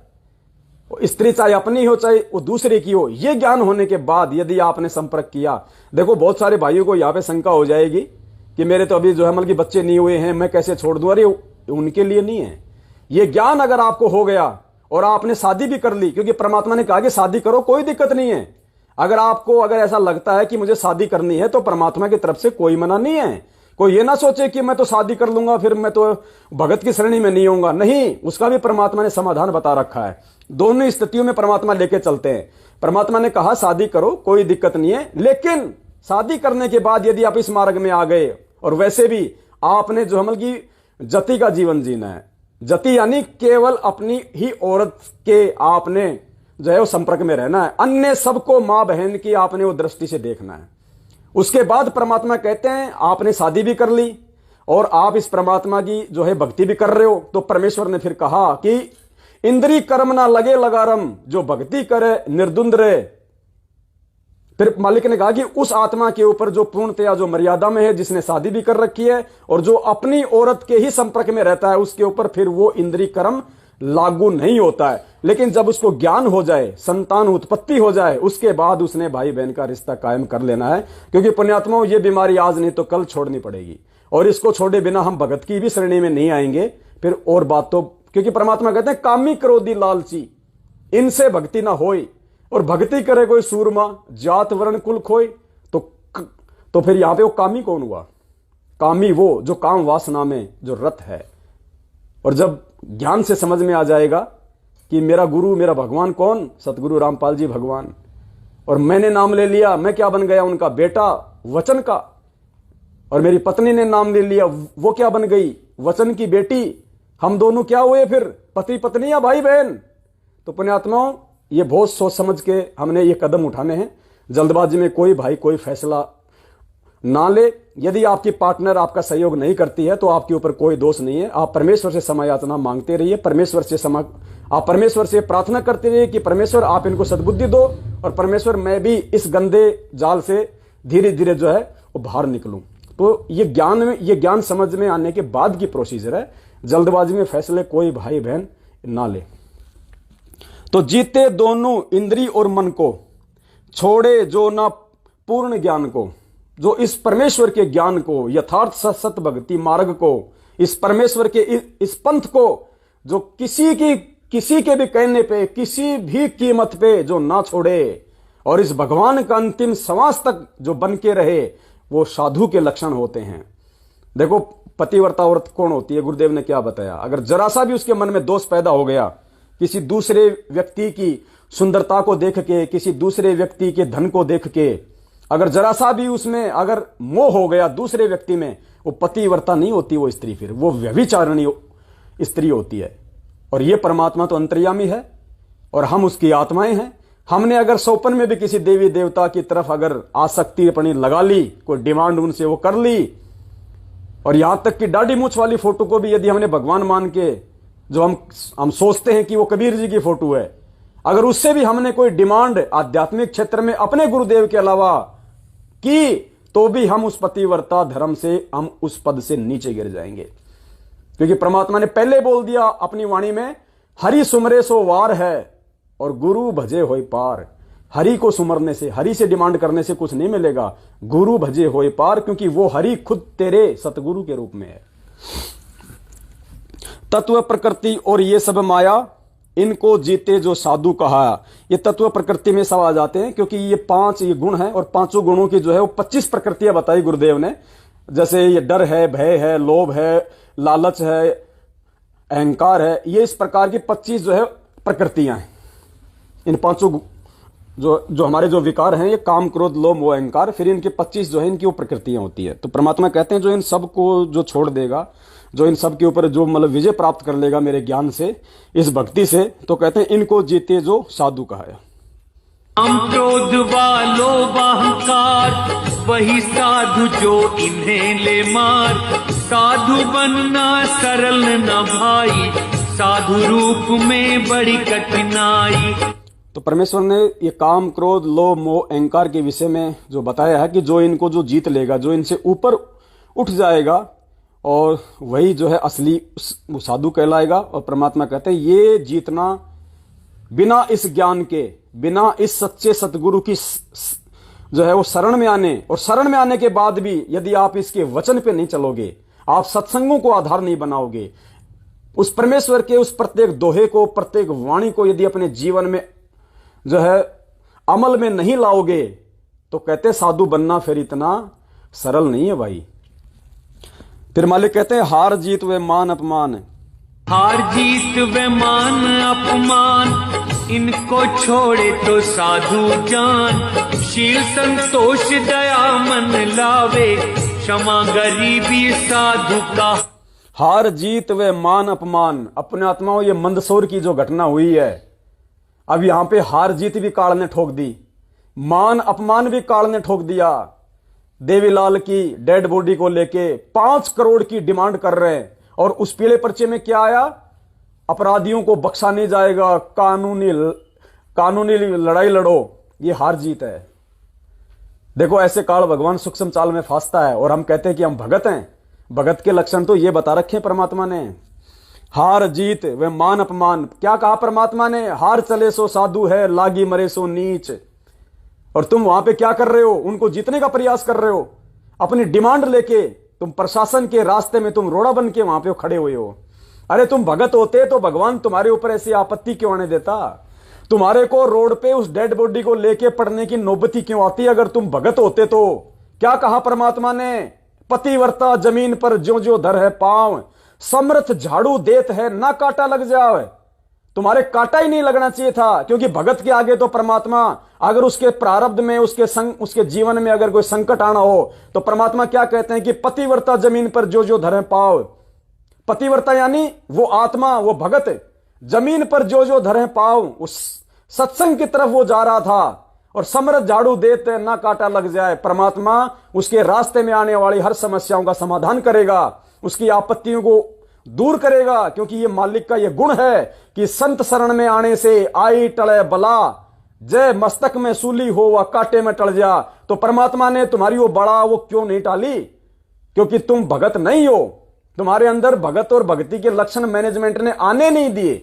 स्त्री चाहे अपनी हो चाहे वो दूसरे की हो, यह ज्ञान होने के बाद यदि आपने संपर्क किया, देखो बहुत सारे भाइयों को यहां पे शंका हो जाएगी कि मेरे तो अभी जो है मतलब कि बच्चे नहीं हुए हैं, मैं कैसे छोड़ दूं। अरे उनके लिए नहीं है ये ज्ञान। अगर आपको हो गया और आपने शादी भी कर ली, क्योंकि परमात्मा ने कहा कि शादी करो, कोई दिक्कत नहीं है। अगर ऐसा लगता है कि मुझे शादी करनी है, तो परमात्मा की तरफ से कोई मना नहीं है। कोई ये ना सोचे कि मैं तो शादी कर लूंगा फिर मैं तो भगत की श्रेणी में नहीं होऊंगा। नहीं, उसका भी परमात्मा ने समाधान बता रखा है। दोनों स्थितियों में परमात्मा लेके चलते हैं। परमात्मा ने कहा शादी करो, कोई दिक्कत नहीं है, लेकिन शादी करने के बाद यदि आप इस मार्ग में आ गए, और वैसे भी आपने जो हमल की जति का जीवन जीना है, जति यानी केवल अपनी ही औरत के आपने जो है वो संपर्क में रहना है, अन्य सबको मां बहन की आपने वो दृष्टि से देखना है। उसके बाद परमात्मा कहते हैं आपने शादी भी कर ली और आप इस परमात्मा की जो है भक्ति भी कर रहे हो, तो परमेश्वर ने फिर कहा कि इंद्री कर्म ना लगे लगारम, जो भक्ति करे निर्द्वंद रहे। फिर मालिक ने कहा कि उस आत्मा के ऊपर जो पूर्णतया जो मर्यादा में है, जिसने शादी भी कर रखी है और जो अपनी औरत के ही संपर्क में रहता है, उसके ऊपर फिर वो इंद्री कर्म लागू नहीं होता है। लेकिन जब उसको ज्ञान हो जाए, संतान उत्पत्ति हो जाए, उसके बाद उसने भाई बहन का रिश्ता कायम कर लेना है। क्योंकि पुण्यात्माओं, ये बीमारी आज नहीं तो कल छोड़नी पड़ेगी, और इसको छोड़े बिना हम भगत की भी श्रेणी में नहीं आएंगे। फिर और बात तो, क्योंकि परमात्मा कहते हैं कामी क्रोधी लालची, इनसे भक्ति ना होई, और भक्ति करे कोई सूरमा, जात वर्ण कुल खोई। तो फिर यहां पे वो कामी कौन हुआ? कामी वो जो काम वासना में जो रत है। और जब ज्ञान से समझ में आ जाएगा कि मेरा गुरु मेरा भगवान कौन, सतगुरु रामपाल जी भगवान, और मैंने नाम ले लिया, मैं क्या बन गया? उनका बेटा वचन का। और मेरी पत्नी ने नाम ले लिया, वो क्या बन गई? वचन की बेटी। हम दोनों क्या हुए फिर? पति पत्नी या भाई बहन। तो पुण्यात्माओं, ये बहुत सोच समझ के हमने ये कदम उठाने हैं। जल्दबाजी में कोई भाई कोई फैसला ना ले। यदि आपकी पार्टनर आपका सहयोग नहीं करती है तो आपके ऊपर कोई दोष नहीं है। आप परमेश्वर से क्षमा याचना मांगते रहिए, आप परमेश्वर से प्रार्थना करते रहिए कि परमेश्वर आप इनको सद्बुद्धि दो, और परमेश्वर मैं भी इस गंदे जाल से धीरे धीरे जो है वो बाहर निकलूं। तो ये ज्ञान समझ में आने के बाद की प्रोसीजर है। जल्दबाजी में फैसले कोई भाई बहन ना ले। तो जीते दोनों इंद्री और मन को, छोड़े जो ना पूर्ण ज्ञान को, जो इस परमेश्वर के ज्ञान को, यथार्थ सत भक्ति मार्ग को, इस परमेश्वर के इस पंथ को, जो किसी के भी कहने पे, किसी भी कीमत पे जो ना छोड़े, और इस भगवान का अंतिम श्वास तक जो बन के रहे, वो साधु के लक्षण होते हैं। देखो, पतिव्रता औरत कौन होती है? गुरुदेव ने क्या बताया? अगर जरा सा भी उसके मन में दोष पैदा हो गया, किसी दूसरे व्यक्ति की सुंदरता को देख के, किसी दूसरे व्यक्ति के धन को देख के, अगर जरा सा भी उसमें अगर मोह हो गया दूसरे व्यक्ति में, वो पतिव्रता नहीं होती वो स्त्री, फिर वो व्यभिचारिणी स्त्री होती है। और ये परमात्मा तो अंतर्यामी है और हम उसकी आत्माएं हैं। हमने अगर सौपन में भी किसी देवी देवता की तरफ अगर आसक्ति अपनी लगा ली, कोई डिमांड उनसे वो कर ली, और यहां तक कि दाढ़ी मूछ वाली फोटो को भी यदि हमने भगवान मान के, जो हम सोचते हैं कि वो कबीर जी की फोटो है, अगर उससे भी हमने कोई डिमांड आध्यात्मिक क्षेत्र में अपने गुरुदेव के अलावा की, तो भी हम उस पतिव्रता धर्म से, हम उस पद से नीचे गिर जाएंगे। क्योंकि परमात्मा ने पहले बोल दिया अपनी वाणी में, हरि सुमरे सो वार है और गुरु भजे होए पार। हरि को सुमरने से, हरि से डिमांड करने से कुछ नहीं मिलेगा, गुरु भजे होए पार, क्योंकि वो हरि खुद तेरे सतगुरु के रूप में है। तत्व प्रकृति और ये सब माया, इनको जीते जो साधु कहा। ये तत्व प्रकृति में सब आ जाते हैं, क्योंकि ये 5 ये गुण हैं और 5 गुणों की जो है वो 25 प्रकृतियां बताई गुरुदेव ने। जैसे ये डर है, भय है, लोभ है, लालच है, अहंकार है, ये इस प्रकार की 25 जो है प्रकृतियां हैं। इन 5 जो हमारे जो विकार हैं, ये काम, क्रोध, लोभ, मोह, अहंकार, फिर इनके 25 जो है इनकी वो प्रकृतियां होती है। तो परमात्मा कहते हैं जो इन सब को जो छोड़ देगा, जो इन सब के ऊपर जो मतलब विजय प्राप्त कर लेगा मेरे ज्ञान से, इस भक्ति से, तो कहते हैं इनको जीते जो साधु कहा है। काम क्रोध व लोभ अहंकार, वही साधु जो इन्हें ले मार। साधु बनना सरल न भाई, साधु रूप में बड़ी कठिनाई। तो परमेश्वर ने ये काम, क्रोध, लोभ, मोह, अहंकार के विषय में जो बताया है कि जो इनको जो जीत लेगा, जो इनसे ऊपर उठ जाएगा, और वही जो है असली साधु कहलाएगा। और परमात्मा कहते हैं ये जीतना बिना इस ज्ञान के, बिना इस सच्चे सतगुरु की जो है वो शरण में आने, और शरण में आने के बाद भी यदि आप इसके वचन पे नहीं चलोगे, आप सत्संगों को आधार नहीं बनाओगे, उस परमेश्वर के उस प्रत्येक दोहे को, प्रत्येक वाणी को यदि अपने जीवन में जो है अमल में नहीं लाओगे, तो कहते साधु बनना फिर इतना सरल नहीं है भाई। फिर मालिक कहते हैं हार जीत व मान अपमान। हार जीत व मान अपमान, इनको छोड़े तो साधु जान। शील संतोष दया मन लावे, क्षमा गरीबी साधु का। हार जीत व मान अपमान, अपने आत्माओं ये मंदसौर की जो घटना हुई है, अब यहां पे हार जीत भी काल ने ठोक दी, मान अपमान भी काल ने ठोक दिया। देवीलाल की डेड बॉडी को लेके 5 करोड़ की डिमांड कर रहे हैं, और उस पीले पर्चे में क्या आया, अपराधियों को बख्शा नहीं जाएगा, कानूनी लड़ाई लड़ो। ये हार जीत है। देखो ऐसे काल भगवान सूक्ष्म चाल में फांसता है, और हम कहते हैं कि हम भगत हैं। भगत के लक्षण तो ये बता रखे परमात्मा ने। हार जीत व मान अपमान, क्या कहा परमात्मा ने, हार चले सो साधु है, लागी मरे सो नीच। और तुम वहां पे क्या कर रहे हो, उनको जीतने का प्रयास कर रहे हो, अपनी डिमांड लेके तुम प्रशासन के रास्ते में तुम रोड़ा बन के वहां पे खड़े हुए हो। अरे तुम भगत होते तो भगवान तुम्हारे ऊपर ऐसी आपत्ति क्यों आने देता, तुम्हारे को रोड पे उस डेड बॉडी को लेके पड़ने की नौबती क्यों आती अगर तुम भगत होते तो। क्या कहा परमात्मा ने, पतिव्रता जमीन पर ज्यो ज्यो धर है पांव, समर्थ झाड़ू देत है ना काटा लग जाए। तुम्हारे काटा ही नहीं लगना चाहिए था, क्योंकि भगत के आगे तो परमात्मा, अगर उसके प्रारब्ध में, उसके जीवन में अगर कोई संकट आना हो, तो परमात्मा क्या कहते हैं कि पतिव्रता जमीन पर जो जो धरे पाव। पतिव्रता यानी वो आत्मा, वो भगत जमीन पर जो जो धरे पाव, उस सत्संग की तरफ वो जा रहा था, और समर्थ झाड़ू देते ना काटा लग जाए। परमात्मा उसके रास्ते में आने वाली हर समस्याओं का समाधान करेगा, उसकी आपत्तियों को दूर करेगा, क्योंकि ये मालिक का ये गुण है कि संत शरण में आने से आई टले बला, जय मस्तक में सूली हो व कांटे में टल जा। तो परमात्मा ने तुम्हारी वो बड़ा वो क्यों नहीं टाली, क्योंकि तुम भगत नहीं हो, तुम्हारे अंदर भगत और भक्ति के लक्षण मैनेजमेंट ने आने नहीं दिए।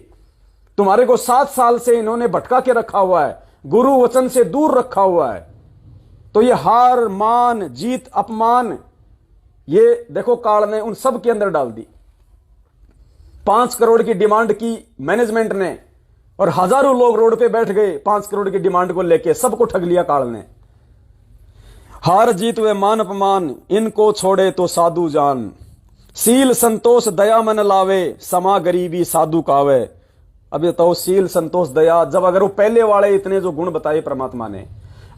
तुम्हारे को 7 साल से इन्होंने भटका के रखा हुआ है, गुरु वचन से दूर रखा हुआ है। तो ये हार, मान, जीत, अपमान, ये देखो काल ने उन सब के अंदर डाल दी। 5 करोड़ की डिमांड की मैनेजमेंट ने, और हजारों लोग रोड पे बैठ गए 5 करोड़ की डिमांड को लेके, सबको ठग लिया काल ने। हार जीत व मान अपमान, इनको छोड़े तो साधु जान। सील संतोष दया मन लावे, समा गरीबी साधु कावे। अब ये तो सील संतोष दया, जब अगर वो पहले वाले इतने जो गुण बताए परमात्मा ने,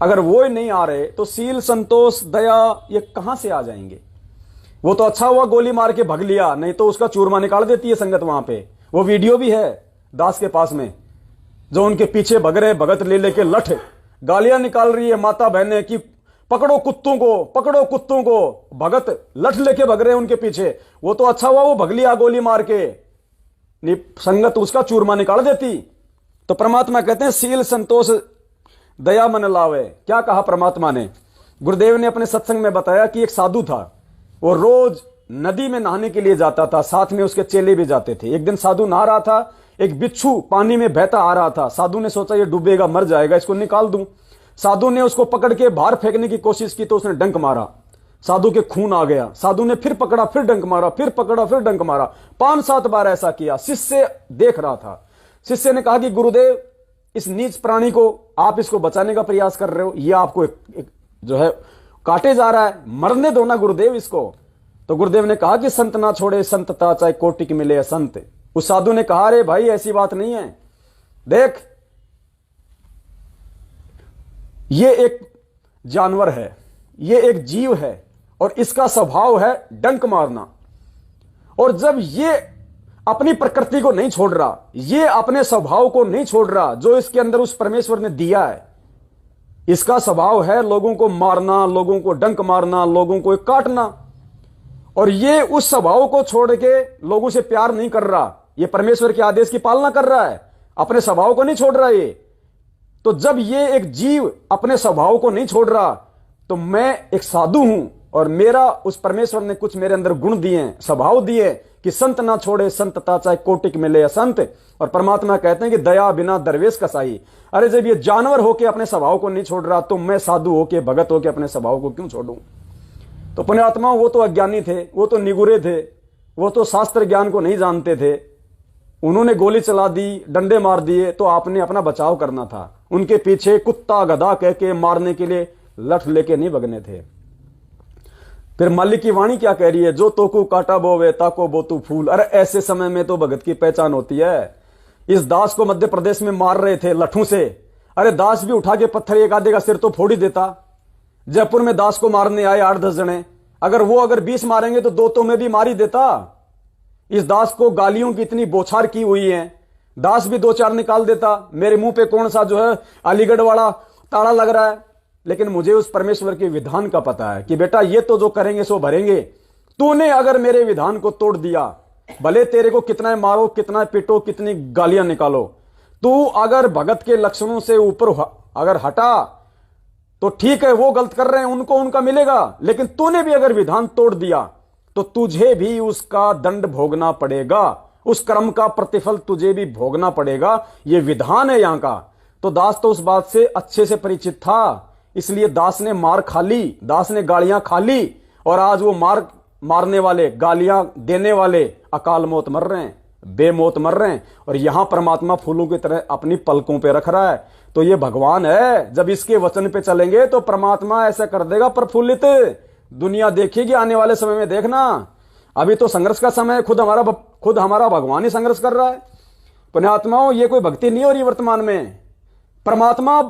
अगर वो ही नहीं आ रहे, तो सील संतोष दया ये कहां से आ जाएंगे। वो तो अच्छा हुआ गोली मार के भग लिया, नहीं तो उसका चूरमा निकाल देती है संगत वहां पे। वो वीडियो भी है दास के पास में, जो उनके पीछे भग रहे भगत ले लेके लठ गालियां निकाल रही है माता बहने की, पकड़ो कुत्तों को, पकड़ो कुत्तों को। भगत लठ लेके भग रहे उनके पीछे। वो तो अच्छा हुआ वो भग लिया गोली मार के, संगत उसका चूरमा निकाल देती। तो परमात्मा कहते हैं सील संतोष दया मन लावे। क्या कहा परमात्मा ने गुरुदेव ने अपने सत्संग में बताया कि एक साधु था, वो रोज नदी में नहाने के लिए जाता था, साथ में उसके चेले भी जाते थे। एक दिन साधु नहा रहा था, एक बिच्छू पानी में बहता आ रहा था। साधु ने सोचा ये डूबेगा, मर जाएगा, इसको निकाल दूं। साधु ने उसको पकड़ के बाहर फेंकने की कोशिश की तो उसने डंक मारा, साधु के खून आ गया। साधु ने फिर पकड़ा, फिर डंक मारा, फिर पकड़ा, फिर डंक मारा। 5-7 बार ऐसा किया। शिष्य देख रहा था। शिष्य ने कहा कि गुरुदेव, इस नीच प्राणी को आप इसको बचाने का प्रयास कर रहे हो, ये आपको एक जो है काटे जा रहा है, मरने दो ना गुरुदेव इसको। तो गुरुदेव ने कहा कि संत ना छोड़े संतता, चाहे कोटि की मिले संत। उस साधु ने कहा, अरे भाई ऐसी बात नहीं है, देख ये एक जानवर है, ये एक जीव है और इसका स्वभाव है डंक मारना। और जब ये अपनी प्रकृति को नहीं छोड़ रहा, ये अपने स्वभाव को नहीं छोड़ रहा जो इसके अंदर उस परमेश्वर ने दिया है, इसका स्वभाव है लोगों को मारना, लोगों को डंक मारना, लोगों को काटना, और ये उस स्वभाव को छोड़ के लोगों से प्यार नहीं कर रहा, ये परमेश्वर के आदेश की पालना कर रहा है, अपने स्वभाव को नहीं छोड़ रहा ये। तो जब ये एक जीव अपने स्वभाव को नहीं छोड़ रहा, तो मैं एक साधु हूं और मेरा उस परमेश्वर ने कुछ मेरे अंदर गुण दिए हैं, स्वभाव दिए कि संत ना छोड़े संतता, चाहे कोटिक मिले संत। और परमात्मा कहते हैं कि दया बिना दरवेश कसाई। अरे जब ये जानवर होके अपने स्वभाव को नहीं छोड़ रहा, तो मैं साधु होके, भगत होके अपने स्वभाव को क्यों छोड़ूं। तो पुण्यात्मा, वो तो अज्ञानी थे, वो तो निगुरे थे, वो तो शास्त्र ज्ञान को नहीं जानते थे। उन्होंने गोली चला दी, डंडे मार दिए, तो आपने अपना बचाव करना था। उनके पीछे कुत्ता गधा कह के मारने के लिए लठ लेके नहीं भगने थे। फिर मालिक की वाणी क्या कह रही है, जो तोकू काटा बोवे ताको बोतू फूल। अरे ऐसे समय में तो भगत की पहचान होती है। इस दास को मध्य प्रदेश में मार रहे थे लठों से, अरे दास भी उठा के पत्थर एक आधे का सिर तो फोड़ ही देता। जयपुर में दास को मारने आए 8-10 जने, अगर 20 मारेंगे तो 2 तो मैं भी मार ही देता। इस दास को गालियों की इतनी बौछार की हुई है, दास भी 2-4 निकाल देता। मेरे मुंह पे कौन सा जो है अलीगढ़ वाला ताला लग रहा है, लेकिन मुझे उस परमेश्वर के विधान का पता है कि बेटा ये तो जो करेंगे सो भरेंगे। तूने अगर मेरे विधान को तोड़ दिया, भले तेरे को कितना मारो, कितना पिटो, कितनी गालियां निकालो, तू अगर भगत के लक्षणों से ऊपर अगर हटा तो ठीक है, वो गलत कर रहे हैं, उनको उनका मिलेगा। लेकिन तूने भी अगर विधान तोड़ दिया तो तुझे भी उसका दंड भोगना पड़ेगा, उस कर्म का प्रतिफल तुझे भी भोगना पड़ेगा। ये विधान है यहां का। तो दास तो उस बात से अच्छे से परिचित था, इसलिए दास ने मार खा ली, दास ने गालियां खा ली, और आज वो मारने वाले, गालियां देने वाले अकाल मौत मर रहे हैं, बेमौत मर रहे हैं। और यहां परमात्मा फूलों की तरह अपनी पलकों पे रख रहा है। तो ये भगवान है, जब इसके वचन पे चलेंगे तो परमात्मा ऐसा कर देगा प्रफुल्लित। दुनिया देखेगी आने वाले समय में, देखना। अभी तो संघर्ष का समय है, खुद हमारा भगवान ही संघर्ष कर रहा है। पुण्यात्माओं, ये कोई भक्ति नहीं हो रही वर्तमान में। परमात्मा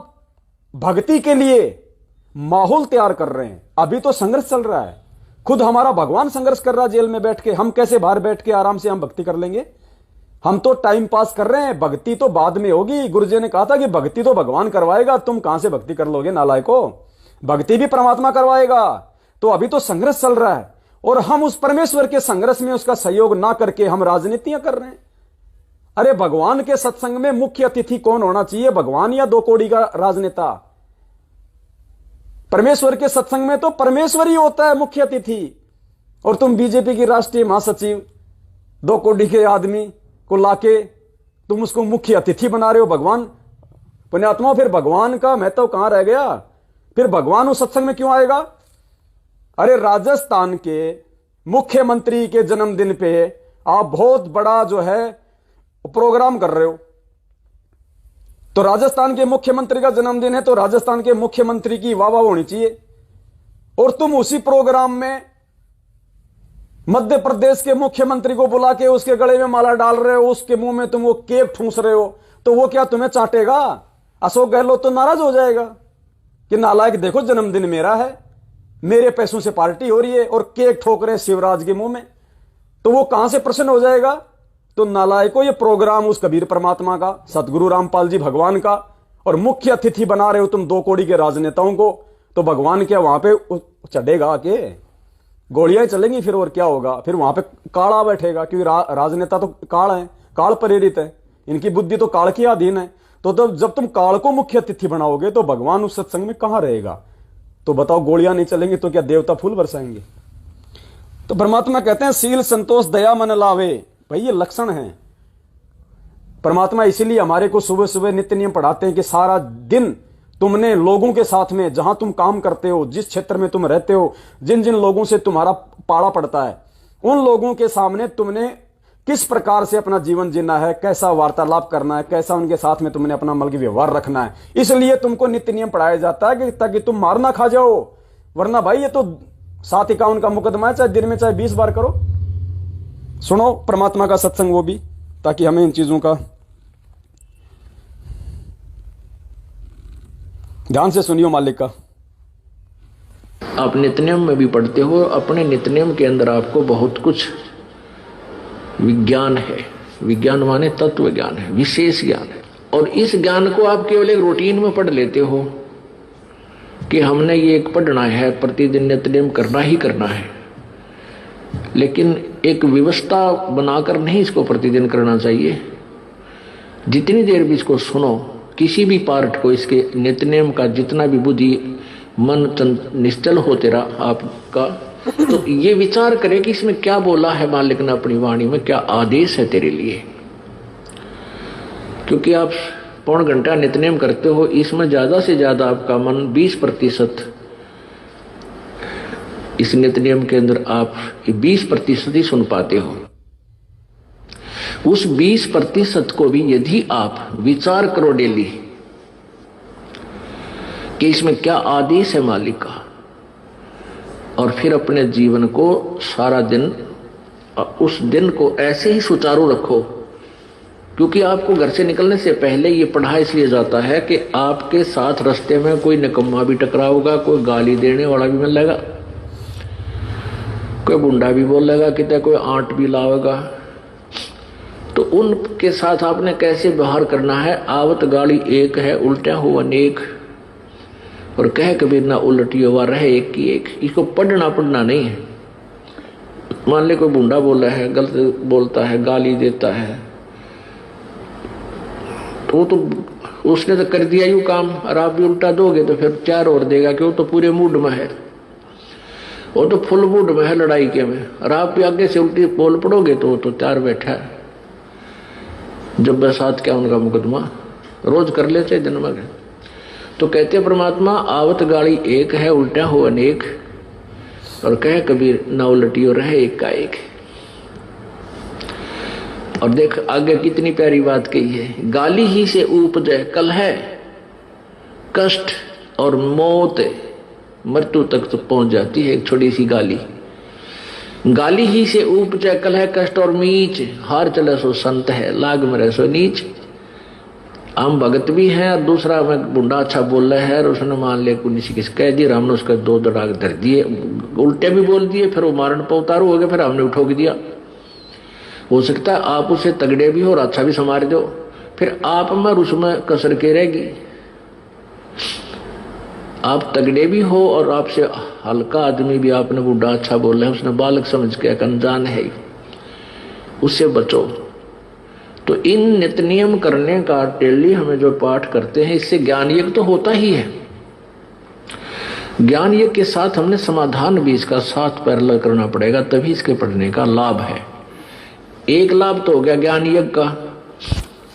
भक्ति के लिए माहौल तैयार कर रहे हैं। अभी तो संघर्ष चल रहा है, खुद हमारा भगवान संघर्ष कर रहा है जेल में बैठ के। हम कैसे बाहर बैठ के आराम से हम भक्ति कर लेंगे? हम तो टाइम पास कर रहे हैं, भक्ति तो बाद में होगी। गुरुजी ने कहा था कि भक्ति तो भगवान करवाएगा, तुम कहां से भक्ति कर लोगे नालायको? भक्ति भी परमात्मा करवाएगा। तो अभी तो संघर्ष चल रहा है, और हम उस परमेश्वर के संघर्ष में उसका सहयोग ना करके हम राजनीतियां कर रहे हैं। अरे भगवान के सत्संग में मुख्य अतिथि कौन होना चाहिए, भगवान या 2 कौड़ी का राजनेता? परमेश्वर के सत्संग में तो परमेश्वर ही होता है मुख्य अतिथि। और तुम बीजेपी की राष्ट्रीय महासचिव 2 कौड़ी के आदमी को लाके तुम उसको मुख्य अतिथि बना रहे हो। भगवान, पुण्यात्मा, फिर भगवान का महत्व कहां रह गया? फिर भगवान उस सत्संग में क्यों आएगा? अरे राजस्थान के मुख्यमंत्री के जन्मदिन पे आप बहुत बड़ा जो है प्रोग्राम कर रहे हो, तो राजस्थान के मुख्यमंत्री का जन्मदिन है तो राजस्थान के मुख्यमंत्री की वाह वाह होनी चाहिए। और तुम उसी प्रोग्राम में मध्य प्रदेश के मुख्यमंत्री को बुला के उसके गले में माला डाल रहे हो, उसके मुंह में तुम वो केक ठूंस रहे हो, तो वो क्या तुम्हें चाटेगा? अशोक गहलोत तो नाराज हो जाएगा कि नालायक, देखो जन्मदिन मेरा है, मेरे पैसों से पार्टी हो रही है और केक ठोक रहे हैं शिवराज के मुंह में, तो वो कहां से प्रसन्न हो जाएगा? तो नालायको, ये प्रोग्राम उस कबीर परमात्मा का, सतगुरु रामपाल जी भगवान का, और मुख्य अतिथि बना रहे हो तुम 2 कौड़ी के राजनेताओं को। तो भगवान क्या वहां पे चढ़ेगा? के गोलियां चलेंगी फिर, और क्या होगा? फिर वहां पे काड़ा बैठेगा, क्योंकि राजनेता तो काल है, काल प्रेरित है, इनकी बुद्धि तो काल के अधीन है। तो जब तुम काल को मुख्य अतिथि बनाओगे तो भगवान उस सत्संग में कहां रहेगा? तो बताओ गोलियां नहीं चलेंगी तो क्या देवता फूल बरसाएंगे? तो परमात्मा कहते हैं सील संतोष दया मन लावे। भाई ये लक्षण है। परमात्मा इसीलिए हमारे को सुबह सुबह नित्य नियम पढ़ाते हैं कि सारा दिन तुमने लोगों के साथ में, जहां तुम काम करते हो, जिस क्षेत्र में तुम रहते हो, जिन जिन लोगों से तुम्हारा पाड़ा पड़ता है, उन लोगों के सामने तुमने किस प्रकार से अपना जीवन जीना है, कैसा वार्तालाप करना है, कैसा उनके साथ में तुमने अपना मल व्यवहार रखना है। इसलिए तुमको नित्य नियम पढ़ाया जाता है कि ताकि तुम मार ना खा जाओ। वरना भाई ये तो 751 का मुकदमा है, चाहे दिन में चाहे 20 बार करो। सुनो परमात्मा का सत्संग, वो भी, ताकि हमें इन चीजों का ध्यान से सुनियो मालिक का। आप नित्यनियम में भी पढ़ते हो, अपने नित्यनियम के अंदर आपको बहुत कुछ विज्ञान है। विज्ञान माने तत्व ज्ञान है, विशेष ज्ञान है। और इस ज्ञान को आप केवल एक रूटीन में पढ़ लेते हो कि हमने ये एक पढ़ना है, प्रतिदिन नित्यनियम करना ही करना है। लेकिन एक व्यवस्था बनाकर नहीं इसको प्रतिदिन करना चाहिए। जितनी देर भी इसको सुनो, किसी भी पार्ट को, इसके नित्यनियम का जितना भी बुद्धि मन निश्चल हो तेरा आपका, तो ये विचार करे कि इसमें क्या बोला है मालिक ने अपनी वाणी में, क्या आदेश है तेरे लिए। क्योंकि आप पौन घंटा नित्यनियम करते हो, इसमें ज्यादा से ज्यादा आपका मन 20% इस नित्यनियम के अंदर आप 20% ही सुन पाते हो। उस 20% को भी यदि आप विचार करो डेली कि इसमें क्या आदेश है मालिक का, और फिर अपने जीवन को सारा दिन, उस दिन को ऐसे ही सुचारू रखो। क्योंकि आपको घर से निकलने से पहले ये पढ़ा इसलिए जाता है कि आपके साथ रास्ते में कोई निकम्मा भी टकराओगा, कोई गाली देने वाला भी मिलेगा, कोई बुंडा भी बोलेगा, कितने कोई आंट भी लावेगा। तो उनके साथ आपने कैसे व्यवहार करना है। आवत गाली एक है, उल्टा हो अनेक, और कह कबीर ना उलटी हुआ रहे एक की एक। इसको पढ़ना नहीं है। मान ले कोई बुंडा बोला है, गलत बोलता है, गाली देता है, तो उसने तो कर दिया यूं काम, और आप भी उल्टा दोगे तो फिर 4 और देगा कि वो तो पूरे मूड में है, वो तो फुल मूड में है लड़ाई के में, और आप भी आगे से उल्टी बोल पड़ोगे तो वो तो 4 बैठा है। जब बरसात क्या उनका मुकदमा रोज कर लेते दिन में। तो कहते परमात्मा आवत गाड़ी एक है, उल्टा हो अनेक, और कह कबीर न उलटियो रहे एक का एक। और देख आगे कितनी प्यारी बात कही है। गाली ही से उपजे कलह, कष्ट और मौत, मृत्यु तक तो पहुंच जाती है एक छोटी सी गाली। गाली ही से उपजे कलह, कष्ट और मीच, हार चले सो संत है, लाग मरे सो नीच। हम भगत भी हैं, और दूसरा में बुंडा अच्छा बोल रहा है, और उसने मान लिया किसी किस कह दिया, हमने उसका 2 दड़ाक धर दिए, उल्टे भी बोल दिए, फिर वो मारण पर उतारू हो गए, फिर हमने उठोक दिया। हो सकता है आप उसे तगड़े भी हो और अच्छा भी संवार दो, फिर आप में उसमें कसर के रहेगी। आप तगड़े भी हो और आपसे हल्का आदमी भी आपने बुढ़ा अच्छा बोला है, उसने बालक समझ के, अनजान है, उससे बचो। तो इन नित्य नियम करने का डेली हमें जो पाठ करते हैं, इससे ज्ञान यज्ञ तो होता ही है। ज्ञान यज्ञ के साथ हमने समाधान भी इसका साथ पैरेलल करना पड़ेगा, तभी इसके पढ़ने का लाभ है। एक लाभ तो हो गया ज्ञान यज्ञ का,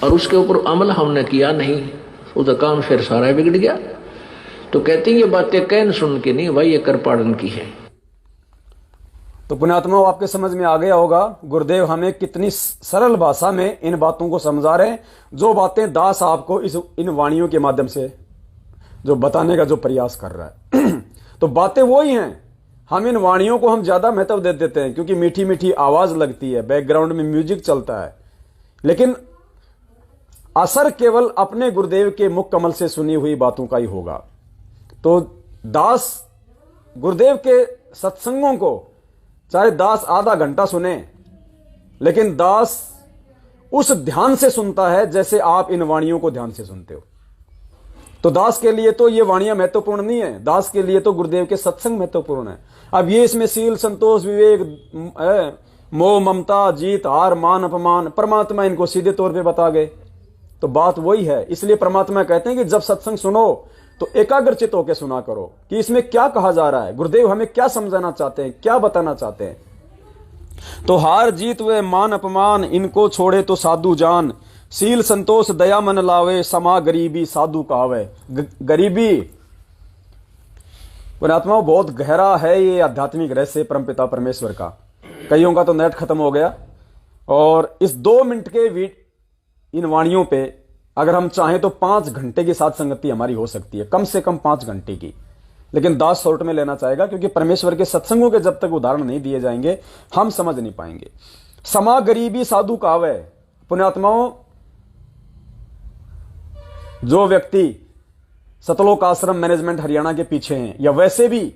और उसके ऊपर अमल हमने किया नहीं, उसका काम फिर सारा बिगड़ गया। तो कहते हैं ये बातें कहन सुन के नहीं भाई, ये कर पाड़न की है। तो पुण्यात्मा आपके समझ में आ गया होगा गुरुदेव हमें कितनी सरल भाषा में इन बातों को समझा रहे हैं, जो बातें दास आपको इन वाणियों के माध्यम से जो बताने का जो प्रयास कर रहा है। तो बातें वही हैं, हम इन वाणियों को हम ज्यादा महत्व दे देते हैं क्योंकि मीठी मीठी आवाज लगती है, बैकग्राउंड में म्यूजिक चलता है, लेकिन असर केवल अपने गुरुदेव के मुख कमल से सुनी हुई बातों का ही होगा। तो दास गुरुदेव के सत्संगों को चाहे दास आधा घंटा सुने, लेकिन दास उस ध्यान से सुनता है जैसे आप इन वाणियों को ध्यान से सुनते हो। तो दास के लिए तो ये वाणियां महत्वपूर्ण नहीं है, दास के लिए तो गुरुदेव के सत्संग महत्वपूर्ण है। अब ये इसमें सील संतोष विवेक मोह ममता जीत हार मान अपमान परमात्मा इनको सीधे तौर पे बता गए। तो बात वही है, इसलिए परमात्मा कहते हैं कि जब सत्संग सुनो तो एकाग्रचित होकर सुना करो कि इसमें क्या कहा जा रहा है, गुरुदेव हमें क्या समझाना चाहते हैं, क्या बताना चाहते हैं। तो हार जीत व मान अपमान इनको छोड़े तो साधु जान, शील संतोष दया मन लावे, समा गरीबी साधु कहावे। गरीबी पुण्यात्माओं बहुत गहरा है ये आध्यात्मिक रहस्य परमपिता परमेश्वर का। कईयों का तो नेट खत्म हो गया, और इस 2 मिनट के इन वाणियों पे अगर हम चाहें तो 5 घंटे की साथ संगति हमारी हो सकती है, कम से कम 5 घंटे की। लेकिन दास शॉर्ट में लेना चाहेगा, क्योंकि परमेश्वर के सत्संगों के जब तक उदाहरण नहीं दिए जाएंगे हम समझ नहीं पाएंगे। समा गरीबी साधु कहावे। पुण्यात्माओं, जो व्यक्ति सतलोक आश्रम मैनेजमेंट हरियाणा के पीछे हैं, या वैसे भी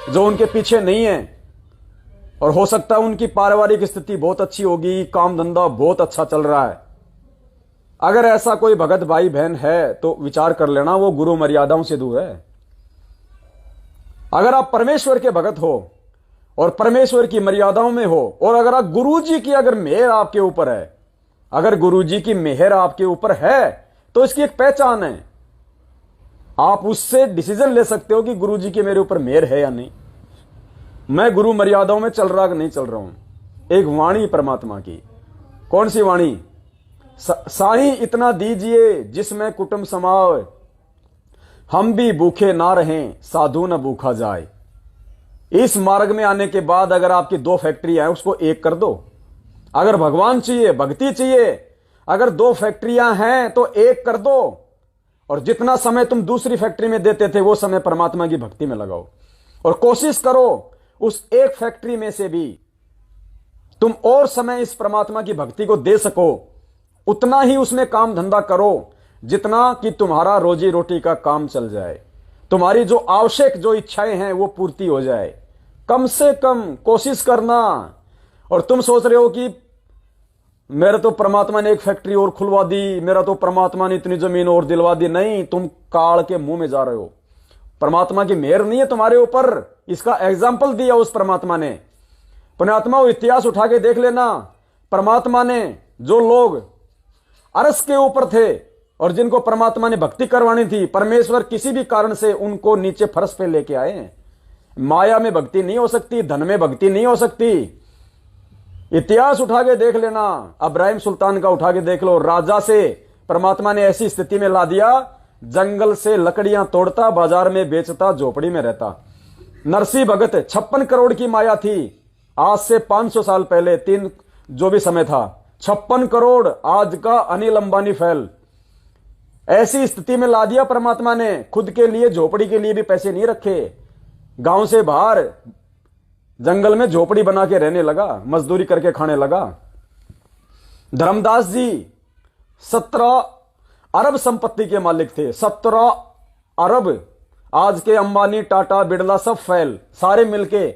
जो उनके पीछे नहीं है, और हो सकता है उनकी पारिवारिक स्थिति बहुत अच्छी होगी, काम धंधा बहुत अच्छा चल रहा है, अगर ऐसा कोई भगत भाई बहन है तो विचार कर लेना वो गुरु मर्यादाओं से दूर है। अगर आप परमेश्वर के भगत हो और परमेश्वर की मर्यादाओं में हो, और अगर आप गुरु जी की अगर मेहर आपके ऊपर है, अगर गुरु जी की मेहर आपके ऊपर है तो इसकी एक पहचान है, आप उससे डिसीजन ले सकते हो कि गुरु जी की मेरे ऊपर मेहर है या नहीं, मैं गुरु मर्यादाओं में चल रहा कि नहीं चल रहा हूं। एक वाणी परमात्मा की, कौन सी वाणी? साईं इतना दीजिए जिसमें कुटुंब समावे, हम भी भूखे ना रहें साधु न भूखा जाए। इस मार्ग में आने के बाद अगर आपकी 2 फैक्ट्रियां हैं उसको 1 कर दो। अगर भगवान चाहिए, भक्ति चाहिए, अगर 2 फैक्ट्रियां हैं तो 1 कर दो, और जितना समय तुम दूसरी फैक्ट्री में देते थे वो समय परमात्मा की भक्ति में लगाओ, और कोशिश करो उस 1 फैक्ट्री में से भी तुम और समय इस परमात्मा की भक्ति को दे सको, उतना ही उसमें काम धंधा करो जितना कि तुम्हारा रोजी रोटी का काम चल जाए, तुम्हारी जो आवश्यक जो इच्छाएं हैं वो पूर्ति हो जाए। कम से कम कोशिश करना। और तुम सोच रहे हो कि मेरे तो परमात्मा ने 1 फैक्ट्री और खुलवा दी, मेरा तो परमात्मा ने इतनी जमीन और दिलवा दी। नहीं, तुम काल के मुंह में जा रहे हो। परमात्मा की मेहर नहीं है तुम्हारे ऊपर, इसका एग्जाम्पल दिया उस परमात्मा ने। पुण्यात्मा इतिहास उठा के देख लेना, परमात्मा ने जो लोग अरस के ऊपर थे और जिनको परमात्मा ने भक्ति करवानी थी, परमेश्वर किसी भी कारण से उनको नीचे फर्श पे लेके आए हैं। माया में भक्ति नहीं हो सकती, धन में भक्ति नहीं हो सकती। इतिहास उठा के देख लेना, इब्राहिम सुल्तान का उठा के देख लो। राजा से परमात्मा ने ऐसी स्थिति में ला दिया, जंगल से लकड़ियां तोड़ता, बाजार में बेचता, झोपड़ी में रहता। नरसिंह भगत 56 करोड़ की माया थी, आज से 500 साल पहले, 3 जो भी समय था, 56 करोड़ आज का अनिल अंबानी फैल। ऐसी स्थिति में ला दिया परमात्मा ने। खुद के लिए झोपड़ी के लिए भी पैसे नहीं रखे, गांव से बाहर जंगल में झोपड़ी बना के रहने लगा, मजदूरी करके खाने लगा। धर्मदास जी 17 अरब संपत्ति के मालिक थे, 17 अरब। आज के अंबानी, टाटा, बिड़ला सब फैल, सारे मिलके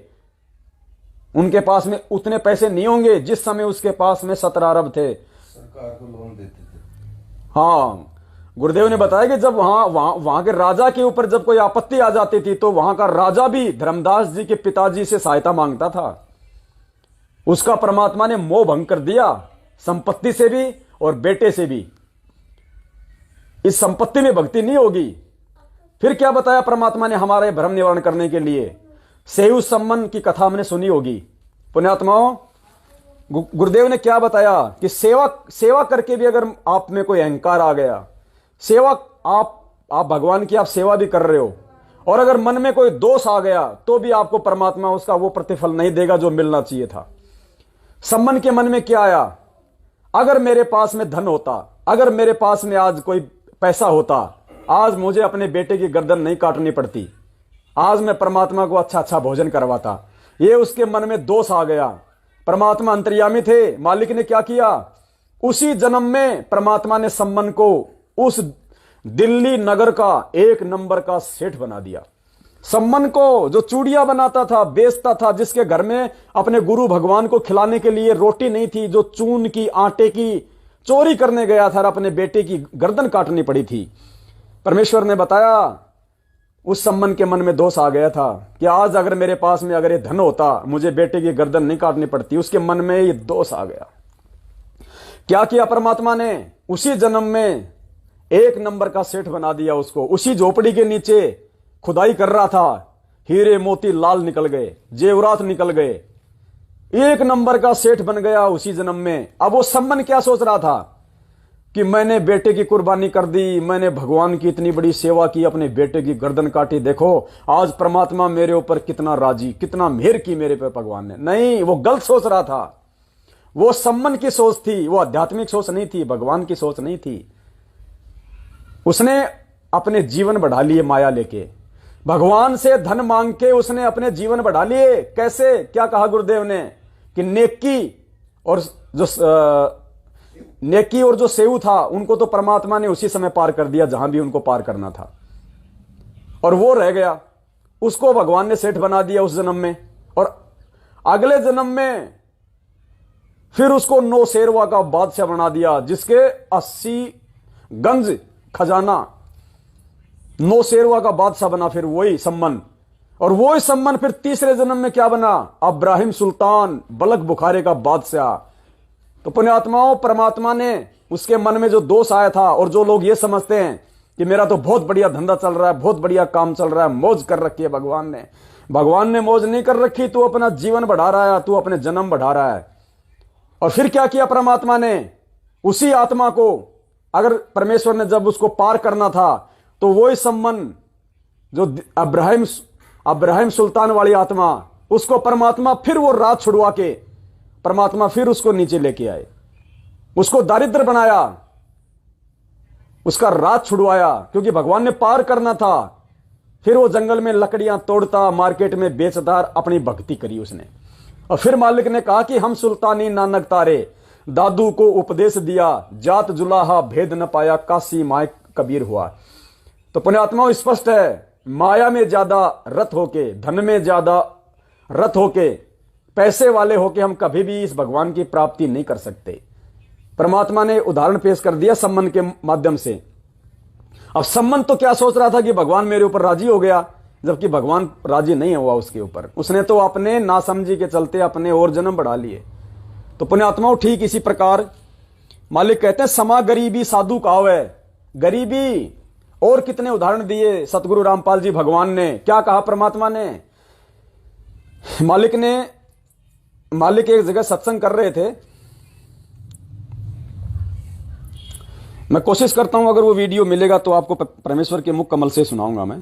उनके पास में उतने पैसे नहीं होंगे जिस समय उसके पास में 17 अरब थे। सरकार को लोन देते थे। हाँ, गुरुदेव ने बताया कि जब वहां के राजा के ऊपर जब कोई आपत्ति आ जाती थी तो वहां का राजा भी धर्मदास जी के पिताजी से सहायता मांगता था। उसका परमात्मा ने मोह भंग कर दिया, संपत्ति से भी और बेटे से भी। इस संपत्ति में भक्ति नहीं होगी। फिर क्या बताया परमात्मा ने हमारे भ्रम निवारण करने के लिए? सेहु सम्मन की कथा हमने सुनी होगी। पुण्यात्माओं, गुरुदेव ने क्या बताया कि सेवा करके भी अगर आप में कोई अहंकार आ गया, सेवा आप भगवान की आप सेवा भी कर रहे हो, और अगर मन में कोई दोष आ गया तो भी आपको परमात्मा उसका वो प्रतिफल नहीं देगा जो मिलना चाहिए था। सम्मन के मन में क्या आया? अगर मेरे पास में धन होता, अगर मेरे पास में आज कोई पैसा होता, आज मुझे अपने बेटे की गर्दन नहीं काटनी पड़ती, आज मैं परमात्मा को अच्छा अच्छा भोजन करवाता। ये उसके मन में दोष आ गया। परमात्मा अंतर्यामी थे, मालिक ने क्या किया? उसी जन्म में परमात्मा ने सम्मन को उस दिल्ली नगर का 1 नंबर का सेठ बना दिया। सम्मन को जो चूड़ियां बनाता था, बेचता था, जिसके घर में अपने गुरु भगवान को खिलाने के लिए रोटी नहीं थी, जो चून की, आटे की चोरी करने गया था, अपने बेटे की गर्दन काटनी पड़ी थी। परमेश्वर ने बताया उस सम्मन के मन में दोष आ गया था कि आज अगर मेरे पास में अगर ये धन होता, मुझे बेटे की गर्दन नहीं काटनी पड़ती। उसके मन में ये दोष आ गया। क्या किया परमात्मा ने? उसी जन्म में एक नंबर का सेठ बना दिया उसको। उसी झोपड़ी के नीचे खुदाई कर रहा था, हीरे मोती लाल निकल गए, जेवरात निकल गए, एक नंबर का सेठ बन गया उसी जन्म में। अब वो सम्मन क्या सोच रहा था कि मैंने बेटे की कुर्बानी कर दी, मैंने भगवान की इतनी बड़ी सेवा की, अपने बेटे की गर्दन काटी, देखो आज परमात्मा मेरे ऊपर कितना राजी, कितना मेहर की मेरे पे भगवान ने। नहीं, वो गलत सोच रहा था। वो सम्मन की सोच थी, वो आध्यात्मिक सोच नहीं थी, भगवान की सोच नहीं थी। उसने अपने जीवन बढ़ा लिए माया लेके, भगवान से धन मांग के उसने अपने जीवन बढ़ा लिए। कैसे? क्या कहा गुरुदेव ने कि नेकी और जो सेऊ था उनको तो परमात्मा ने उसी समय पार कर दिया जहां भी उनको पार करना था, और वो रह गया। उसको भगवान ने सेठ बना दिया उस जन्म में, और अगले जन्म में फिर उसको नौशेरवा का बादशाह बना दिया, जिसके 80 गंज खजाना। नौशेरवा का बादशाह बना फिर वही सम्मन, और वही सम्मन फिर तीसरे जन्म में क्या बना? अब्राहिम सुल्तान, बलक बुखारे का बादशाह। तो पुण्यात्माओं, परमात्मा ने उसके मन में जो दोष आया था, और जो लोग ये समझते हैं कि मेरा तो बहुत बढ़िया धंधा चल रहा है, बहुत बढ़िया काम चल रहा है, मौज कर रखी है भगवान ने मौज नहीं कर रखी। तू अपना जीवन बढ़ा रहा है, तू अपने जन्म बढ़ा रहा है। और फिर क्या किया परमात्मा ने? उसी आत्मा को, अगर परमेश्वर ने जब उसको पार करना था, तो वही सम्मन जो अब्राहिम सुल्तान वाली आत्मा, उसको परमात्मा फिर वो रात छुड़वा के परमात्मा फिर उसको नीचे लेके आए, उसको दारिद्र बनाया, उसका रात छुड़वाया, क्योंकि भगवान ने पार करना था। फिर वो जंगल में लकड़ियां तोड़ता, मार्केट में बेचता, अपनी भक्ति करी उसने। और फिर मालिक ने कहा कि हम सुल्तानी नानक तारे, दादू को उपदेश दिया, जात जुलाहा भेद न पाया, काशी माय कबीर हुआ। तो पुण्यात्माओं, स्पष्ट है, माया में ज्यादा रत होके, धन में ज्यादा रत होके, पैसे वाले होके हम कभी भी इस भगवान की प्राप्ति नहीं कर सकते। परमात्मा ने उदाहरण पेश कर दिया सम्मन के माध्यम से। अब सम्मन तो क्या सोच रहा था कि भगवान मेरे ऊपर राजी हो गया, जबकि भगवान राजी नहीं हुआ उसके ऊपर। उसने तो अपने नासमझी के चलते अपने और जन्म बढ़ा लिए। तो पुण्यात्माओं, ठीक इसी प्रकार मालिक कहते हैं, समा गरीबी साधु कहावे। गरीबी और कितने उदाहरण दिए सतगुरु रामपाल जी भगवान ने। क्या कहा परमात्मा ने? मालिक एक जगह सत्संग कर रहे थे। मैं कोशिश करता हूं, अगर वो वीडियो मिलेगा तो आपको परमेश्वर के मुख कमल से सुनाऊंगा मैं।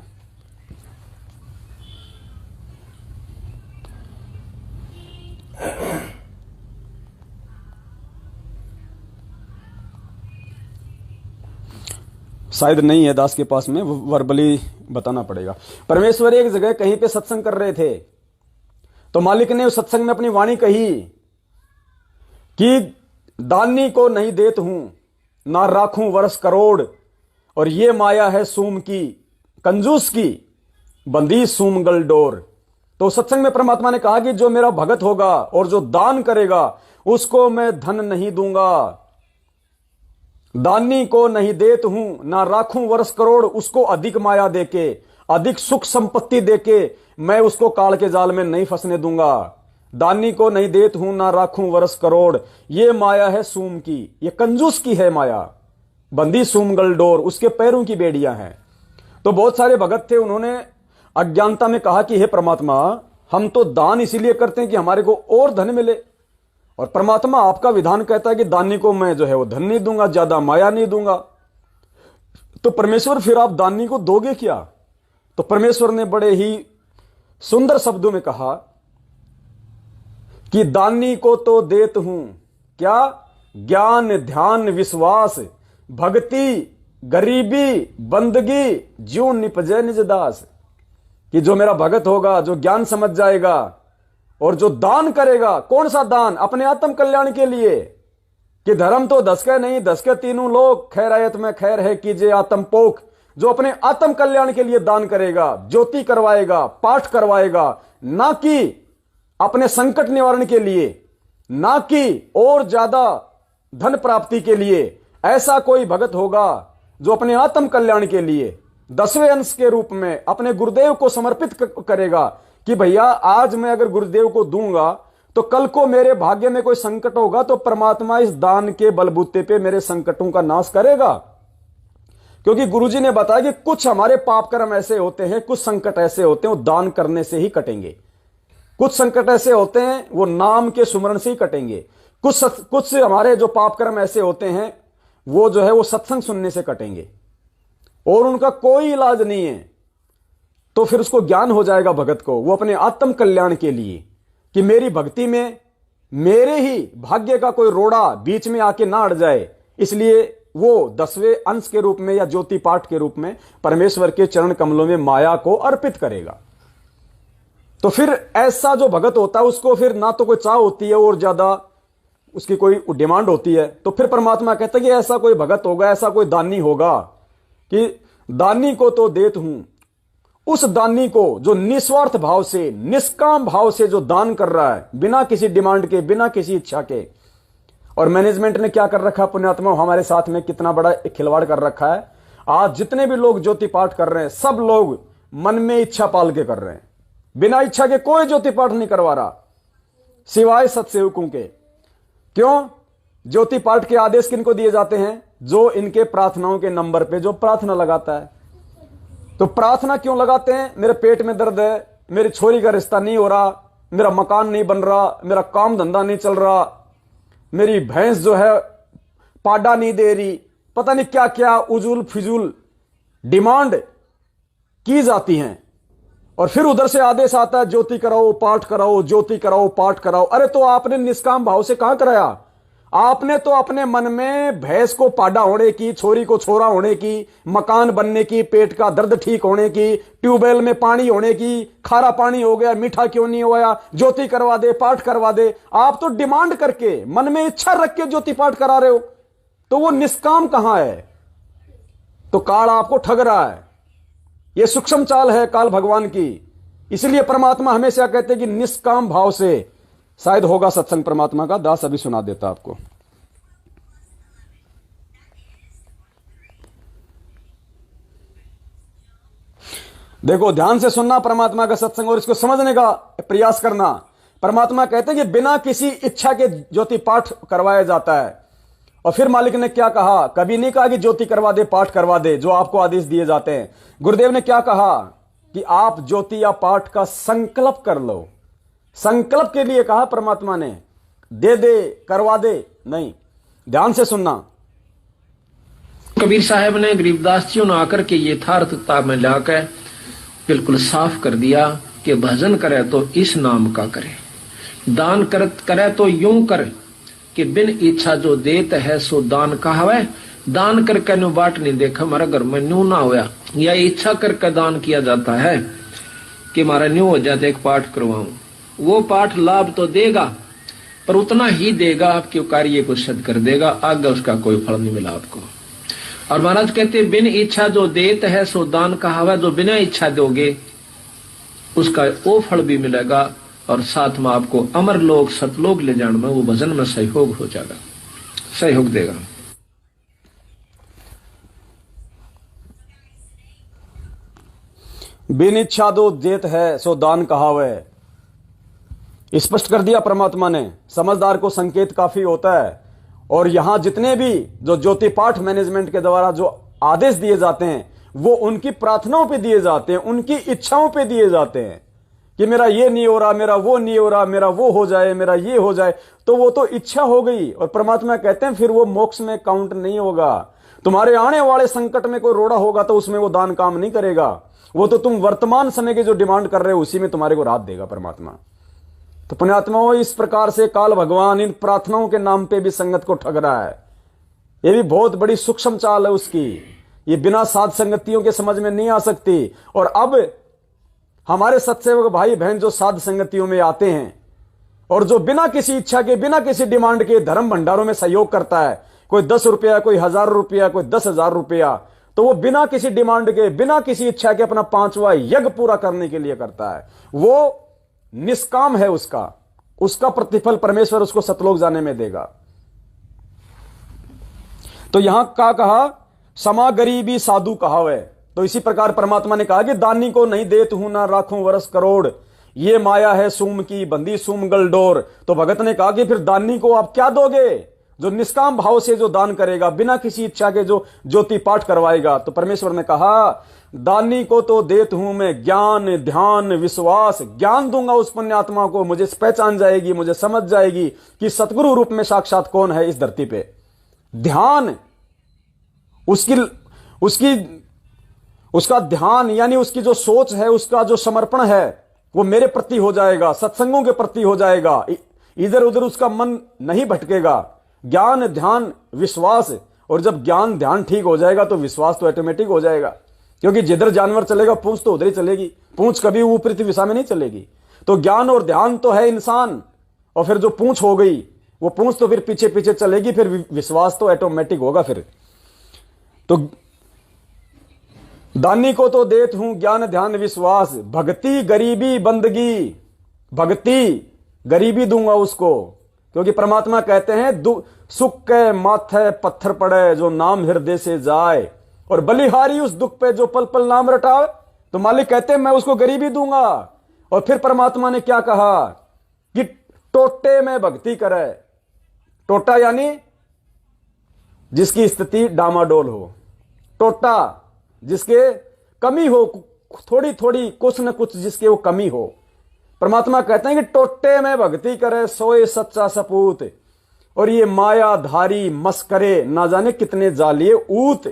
शायद नहीं है दास के पास में, वर्बली बताना पड़ेगा। परमेश्वर एक जगह कहीं पे सत्संग कर रहे थे, तो मालिक ने उस सत्संग में अपनी वाणी कही कि दानी को नहीं देत हूं, ना राखूं वर्ष करोड़, और ये माया है सूम की, कंजूस की, बंदी सूम गल डोर। तो सत्संग में परमात्मा ने कहा कि जो मेरा भगत होगा और जो दान करेगा, उसको मैं धन नहीं दूंगा। दानी को नहीं देत हूं, ना राखूं वर्ष करोड़, उसको अधिक माया देके, अधिक सुख संपत्ति देके मैं उसको काल के जाल में नहीं फंसने दूंगा। दानी को नहीं देत हूं, ना राखूं वर्ष करोड़, ये माया है सूम की, ये कंजूस की है माया, बंदी सूम गल डोर, उसके पैरों की बेड़ियां हैं। तो बहुत सारे भगत थे, उन्होंने अज्ञानता में कहा कि हे परमात्मा, हम तो दान इसीलिए करते हैं कि हमारे को और धन मिले, और परमात्मा आपका विधान कहता है कि दानी को मैं जो है वो धन नहीं दूंगा, ज्यादा माया नहीं दूंगा। तो परमेश्वर फिर आप दानी को दोगे क्या? तो परमेश्वर ने बड़े ही सुंदर शब्दों में कहा कि दानी को तो देत हूं क्या? ज्ञान, ध्यान, विश्वास, भक्ति, गरीबी, बंदगी, ज्यों निपजे निज दास। कि जो मेरा भगत होगा, जो ज्ञान समझ जाएगा और जो दान करेगा, कौन सा दान? अपने आत्म कल्याण के लिए, कि धर्म तो दसके नहीं, दसके तीनों लोग, खैरायत में खैर है कीजिए आत्म पोख। जो अपने आत्म कल्याण के लिए दान करेगा, ज्योति करवाएगा, पाठ करवाएगा, ना कि अपने संकट निवारण के लिए, ना कि और ज्यादा धन प्राप्ति के लिए, ऐसा कोई भगत होगा जो अपने आत्म कल्याण के लिए 10वें अंश के रूप में अपने गुरुदेव को समर्पित करेगा कि भैया आज मैं अगर गुरुदेव को दूंगा तो कल को मेरे भाग्य में कोई संकट होगा तो परमात्मा इस दान के बलबूते पे मेरे संकटों का नाश करेगा। क्योंकि गुरुजी ने बताया कि कुछ हमारे पाप कर्म ऐसे होते हैं, कुछ संकट ऐसे होते हैं वो दान करने से ही कटेंगे, कुछ संकट ऐसे होते हैं वो नाम के सुमरण से ही कटेंगे, कुछ हमारे जो पाप कर्म ऐसे होते हैं वो जो है वो सत्संग सुनने से कटेंगे और उनका कोई इलाज नहीं है। तो फिर उसको ज्ञान हो जाएगा भगत को, वो अपने आत्म कल्याण के लिए कि मेरी भक्ति में मेरे ही भाग्य का कोई रोड़ा बीच में आके ना अड़ जाए, इसलिए वो 10वें अंश के रूप में या ज्योति पाठ के रूप में परमेश्वर के चरण कमलों में माया को अर्पित करेगा। तो फिर ऐसा जो भगत होता है उसको फिर ना तो कोई चाह होती है और ज्यादा उसकी कोई डिमांड होती है। तो फिर परमात्मा कहता है कि ऐसा कोई भगत होगा, ऐसा कोई दानी होगा कि दानी को तो देत हूं, उस दानी को जो निस्वार्थ भाव से निष्काम भाव से जो दान कर रहा है बिना किसी डिमांड के, बिना किसी इच्छा के। और मैनेजमेंट ने क्या कर रखा पुण्यात्मा, हमारे साथ में कितना बड़ा खिलवाड़ कर रखा है। आज जितने भी लोग ज्योति पाठ कर रहे हैं सब लोग मन में इच्छा पाल के कर रहे हैं, बिना इच्छा के कोई ज्योति पाठ नहीं करवा रहा सिवाय सत्सेवकों के। क्यों? ज्योति पाठ के आदेश किनको दिए जाते हैं? जो इनके प्रार्थनाओं के नंबर पे जो प्रार्थना लगाता है। तो प्रार्थना क्यों लगाते हैं? मेरे पेट में दर्द है, मेरी छोरी का रिश्ता नहीं हो रहा, मेरा मकान नहीं बन रहा, मेरा काम धंधा नहीं चल रहा, मेरी भैंस जो है पाडा नहीं दे रही, पता नहीं क्या क्या उजूल फिजूल डिमांड की जाती हैं। और फिर उधर से आदेश आता है ज्योति कराओ, पाठ कराओ, ज्योति कराओ, पाठ कराओ। अरे तो आपने निष्काम भाव से कहां कराया? आपने तो अपने मन में भैंस को पाडा होने की, छोरी को छोरा होने की, मकान बनने की, पेट का दर्द ठीक होने की, ट्यूबवेल में पानी होने की, खारा पानी हो गया, मीठा क्यों नहीं हुआ, ज्योति करवा दे, पाठ करवा दे। आप तो डिमांड करके मन में इच्छा रख के ज्योति पाठ करा रहे हो, तो वो निष्काम कहां है? तो काल आपको ठग रहा है। यह सूक्ष्म चाल है काल भगवान की। इसलिए परमात्मा हमेशा कहते हैं कि निष्काम भाव से शायद होगा सत्संग परमात्मा का। दास अभी सुना देता आपको। देखो ध्यान से सुनना परमात्मा का सत्संग और इसको समझने का प्रयास करना। परमात्मा कहते हैं कि बिना किसी इच्छा के ज्योति पाठ करवाया जाता है। और फिर मालिक ने क्या कहा? कभी नहीं कहा कि ज्योति करवा दे, पाठ करवा दे, जो आपको आदेश दिए जाते हैं। गुरुदेव ने क्या कहा कि आप ज्योति या पाठ का संकल्प कर लो। संकल्प के लिए कहा परमात्मा ने, दे दे, करवा दे नहीं। ध्यान से सुनना। कबीर साहब ने गरीबदास जी ने आकर के यथार्थता में लाकर बिल्कुल साफ कर दिया कि भजन करे तो इस नाम का करे, दान करे तो यूं करे कि बिन इच्छा जो देत है सो दान कहावे। दान करके न्यू बाट नहीं देखा हमारा घर में न्यू ना होया, या इच्छा करके दान किया जाता है कि हमारा न्यू हो जाए एक पाठ करवाऊं। वो पाठ लाभ तो देगा पर उतना ही देगा, आपके कार्य को सिद्ध कर देगा, आगे उसका कोई फल नहीं मिला आपको। और महाराज कहते बिन इच्छा जो देत है सो दान कहावा। जो बिना इच्छा दोगे उसका वो फल भी मिलेगा और साथ में आपको अमर लोक सतलोक ले जाने में वो भजन में सहयोग हो जाएगा, सहयोग देगा। बिन इच्छा दो देत है सो दान कहावे, स्पष्ट कर दिया परमात्मा ने। समझदार को संकेत काफी होता है। और यहां जितने भी जो ज्योति पाठ मैनेजमेंट के द्वारा जो आदेश दिए जाते हैं वो उनकी प्रार्थनाओं पे दिए जाते हैं, उनकी इच्छाओं पे दिए जाते हैं कि मेरा ये नहीं हो रहा, मेरा वो नहीं हो रहा, मेरा वो हो जाए, मेरा ये हो जाए। तो वो तो इच्छा हो गई। और परमात्मा कहते हैं फिर वो मोक्ष में काउंट नहीं होगा। तुम्हारे आने वाले संकट में कोई रोड़ा होगा तो उसमें वो दान काम नहीं करेगा। वो तो तुम वर्तमान समय की जो डिमांड कर रहे हो उसी में तुम्हारे को राहत देगा परमात्मा। तो पुण्यात्माओं, इस प्रकार से काल भगवान इन प्रार्थनाओं के नाम पे भी संगत को ठग रहा है। ये भी बहुत बड़ी सूक्ष्म चाल है उसकी। ये बिना साध संगतियों के समझ में नहीं आ सकती। और अब हमारे सत्सेवक भाई बहन जो साध संगतियों में आते हैं और जो बिना किसी इच्छा के, बिना किसी डिमांड के धर्म भंडारों में सहयोग करता है, कोई 10 रुपया, कोई 1000 रुपया, कोई 10,000 रुपया, तो वो बिना किसी डिमांड के, बिना किसी इच्छा के अपना 5वां यज्ञ पूरा करने के लिए करता है। वो निष्काम है। उसका प्रतिफल परमेश्वर उसको सतलोक जाने में देगा। तो यहां का कहा समा गरीबी साधु कहावे। तो इसी प्रकार परमात्मा ने कहा कि दानी को नहीं देत हूं ना राखूं वर्ष करोड़, ये माया है सूम की बंदी सूम गलडोर। तो भगत ने कहा कि फिर दानी को आप क्या दोगे? जो निष्काम भाव से जो दान करेगा, बिना किसी इच्छा के जो ज्योति पाठ करवाएगा, तो परमेश्वर ने कहा दानी को तो देत हूं मैं ज्ञान ध्यान विश्वास। ज्ञान दूंगा उस पुण्यात्मा को, मुझे पहचान जाएगी, मुझे समझ जाएगी कि सतगुरु रूप में साक्षात कौन है इस धरती पे। ध्यान, उसका ध्यान यानी उसकी जो सोच है, उसका जो समर्पण है वो मेरे प्रति हो जाएगा, सत्संगों के प्रति हो जाएगा, इधर उधर उसका मन नहीं भटकेगा। ज्ञान ध्यान विश्वास, और जब ज्ञान ध्यान ठीक हो जाएगा तो विश्वास तो ऑटोमेटिक हो जाएगा, क्योंकि जिधर जानवर चलेगा पूंछ तो उधर ही चलेगी, पूंछ कभी ऊपरी दिशा में नहीं चलेगी। तो ज्ञान और ध्यान तो है इंसान, और फिर जो पूंछ हो गई वो पूंछ तो फिर पीछे पीछे चलेगी, फिर विश्वास तो ऑटोमेटिक होगा। फिर तो दानी को तो देत हूं ज्ञान ध्यान विश्वास, भक्ति गरीबी बंदगी। भक्ति गरीबी दूंगा उसको, क्योंकि परमात्मा कहते हैं सुख के माथे पत्थर पड़े जो नाम हृदय से जाए, और बलिहारी उस दुख पे जो पल पल नाम रटाए। तो मालिक कहते हैं मैं उसको गरीबी दूंगा। और फिर परमात्मा ने क्या कहा कि टोटे में भक्ति करे। टोटा यानी जिसकी स्थिति डामाडोल हो, टोटा जिसके कमी हो, थोड़ी थोड़ी कुछ न कुछ जिसके वो कमी हो। परमात्मा कहते हैं कि टोटे में भक्ति करे सोए सच्चा सपूत। और ये माया धारी मस्करे ना जाने कितने जालिए ऊत,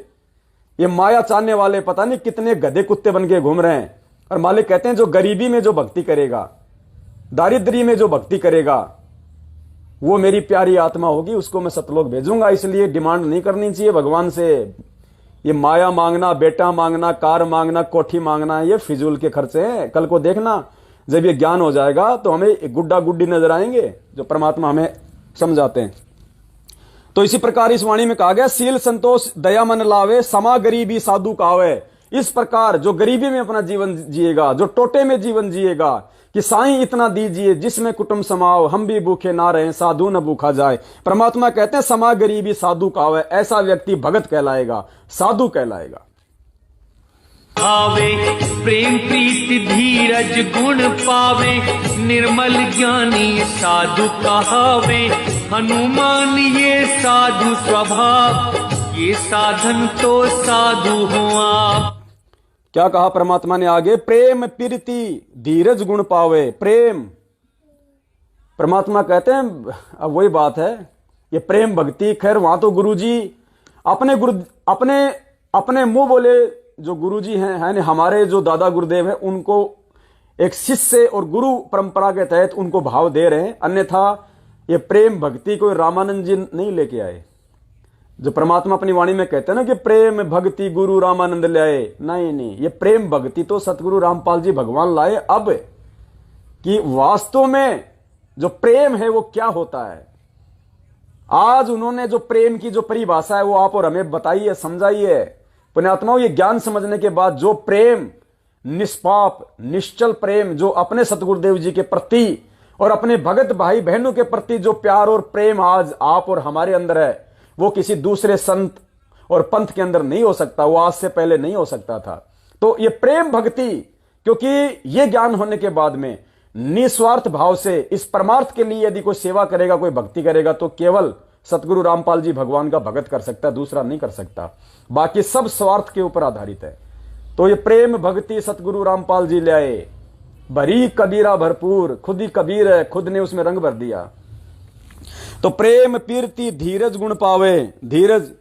ये माया चाहने वाले पता नहीं कितने गधे कुत्ते बन के घूम रहे हैं। और मालिक कहते हैं जो गरीबी में जो भक्ति करेगा, दारिद्री में जो भक्ति करेगा, वो मेरी प्यारी आत्मा होगी, उसको मैं सतलोक भेजूंगा। इसलिए डिमांड नहीं करनी चाहिए भगवान से। ये माया मांगना, बेटा मांगना, कार मांगना, कोठी मांगना, ये फिजूल के खर्चे हैं। कल को देखना जब ये ज्ञान हो जाएगा तो हमें गुड्डा गुड्डी नजर आएंगे, जो परमात्मा हमें समझाते हैं। तो इसी प्रकार इस वाणी में कहा गया सील संतोष दया मन लावे, समा गरीबी साधु कावे। इस प्रकार जो गरीबी में अपना जीवन जिएगा, जो टोटे में जीवन जिएगा, कि साईं इतना दीजिए जिसमें कुटुंब समाओ, हम भी भूखे ना रहें साधु न भूखा जाए। परमात्मा कहते हैं समा गरीबी साधु कावे, ऐसा व्यक्ति भगत कहलाएगा, साधु कहलाएगा। आवे प्रेम प्रीति धीरज गुण पावे, निर्मल ज्ञानी साधु कहावे। हनुमान ये साधु स्वभाव, ये साधन तो साधु हो आप। क्या कहा परमात्मा ने आगे? प्रेम प्रीति धीरज गुण पावे। प्रेम, परमात्मा कहते हैं अब वही बात है, ये प्रेम भक्ति। खैर वहां तो गुरुजी अपने मुंह बोले जो गुरुजी हैं, है ना, हमारे जो दादा गुरुदेव हैं, उनको एक शिष्य और गुरु परंपरा के तहत उनको भाव दे रहे हैं। अन्यथा ये प्रेम भक्ति कोई रामानंद जी नहीं लेके आए। जो परमात्मा अपनी वाणी में कहते हैं ना कि प्रेम भक्ति गुरु रामानंद लाए, नहीं, ये प्रेम भक्ति तो सतगुरु रामपाल जी भगवान लाए। अब कि वास्तव में जो प्रेम है वो क्या होता है, आज उन्होंने जो प्रेम की जो परिभाषा है वो आप और हमें बताइए, समझाइए। पुण्यात्माओं, ये ज्ञान समझने के बाद जो प्रेम, निष्पाप निश्चल प्रेम, जो अपने सतगुरुदेव जी के प्रति और अपने भगत भाई बहनों के प्रति जो प्यार और प्रेम आज आप और हमारे अंदर है, वो किसी दूसरे संत और पंथ के अंदर नहीं हो सकता, वो आज से पहले नहीं हो सकता था। तो ये प्रेम भक्ति, क्योंकि ये ज्ञान होने के बाद में निस्वार्थ भाव से इस परमार्थ के लिए यदि कोई सेवा करेगा, कोई भक्ति करेगा, तो केवल सतगुरु रामपाल जी भगवान का भगत कर सकता है, दूसरा नहीं कर सकता। बाकी सब स्वार्थ के ऊपर आधारित है। तो ये प्रेम भक्ति सतगुरु रामपाल जी ले आए, भरी कबीरा भरपूर, खुद ही कबीर है, खुद ने उसमें रंग भर दिया। तो प्रेम प्रीति धीरज गुण पावे। धीरज,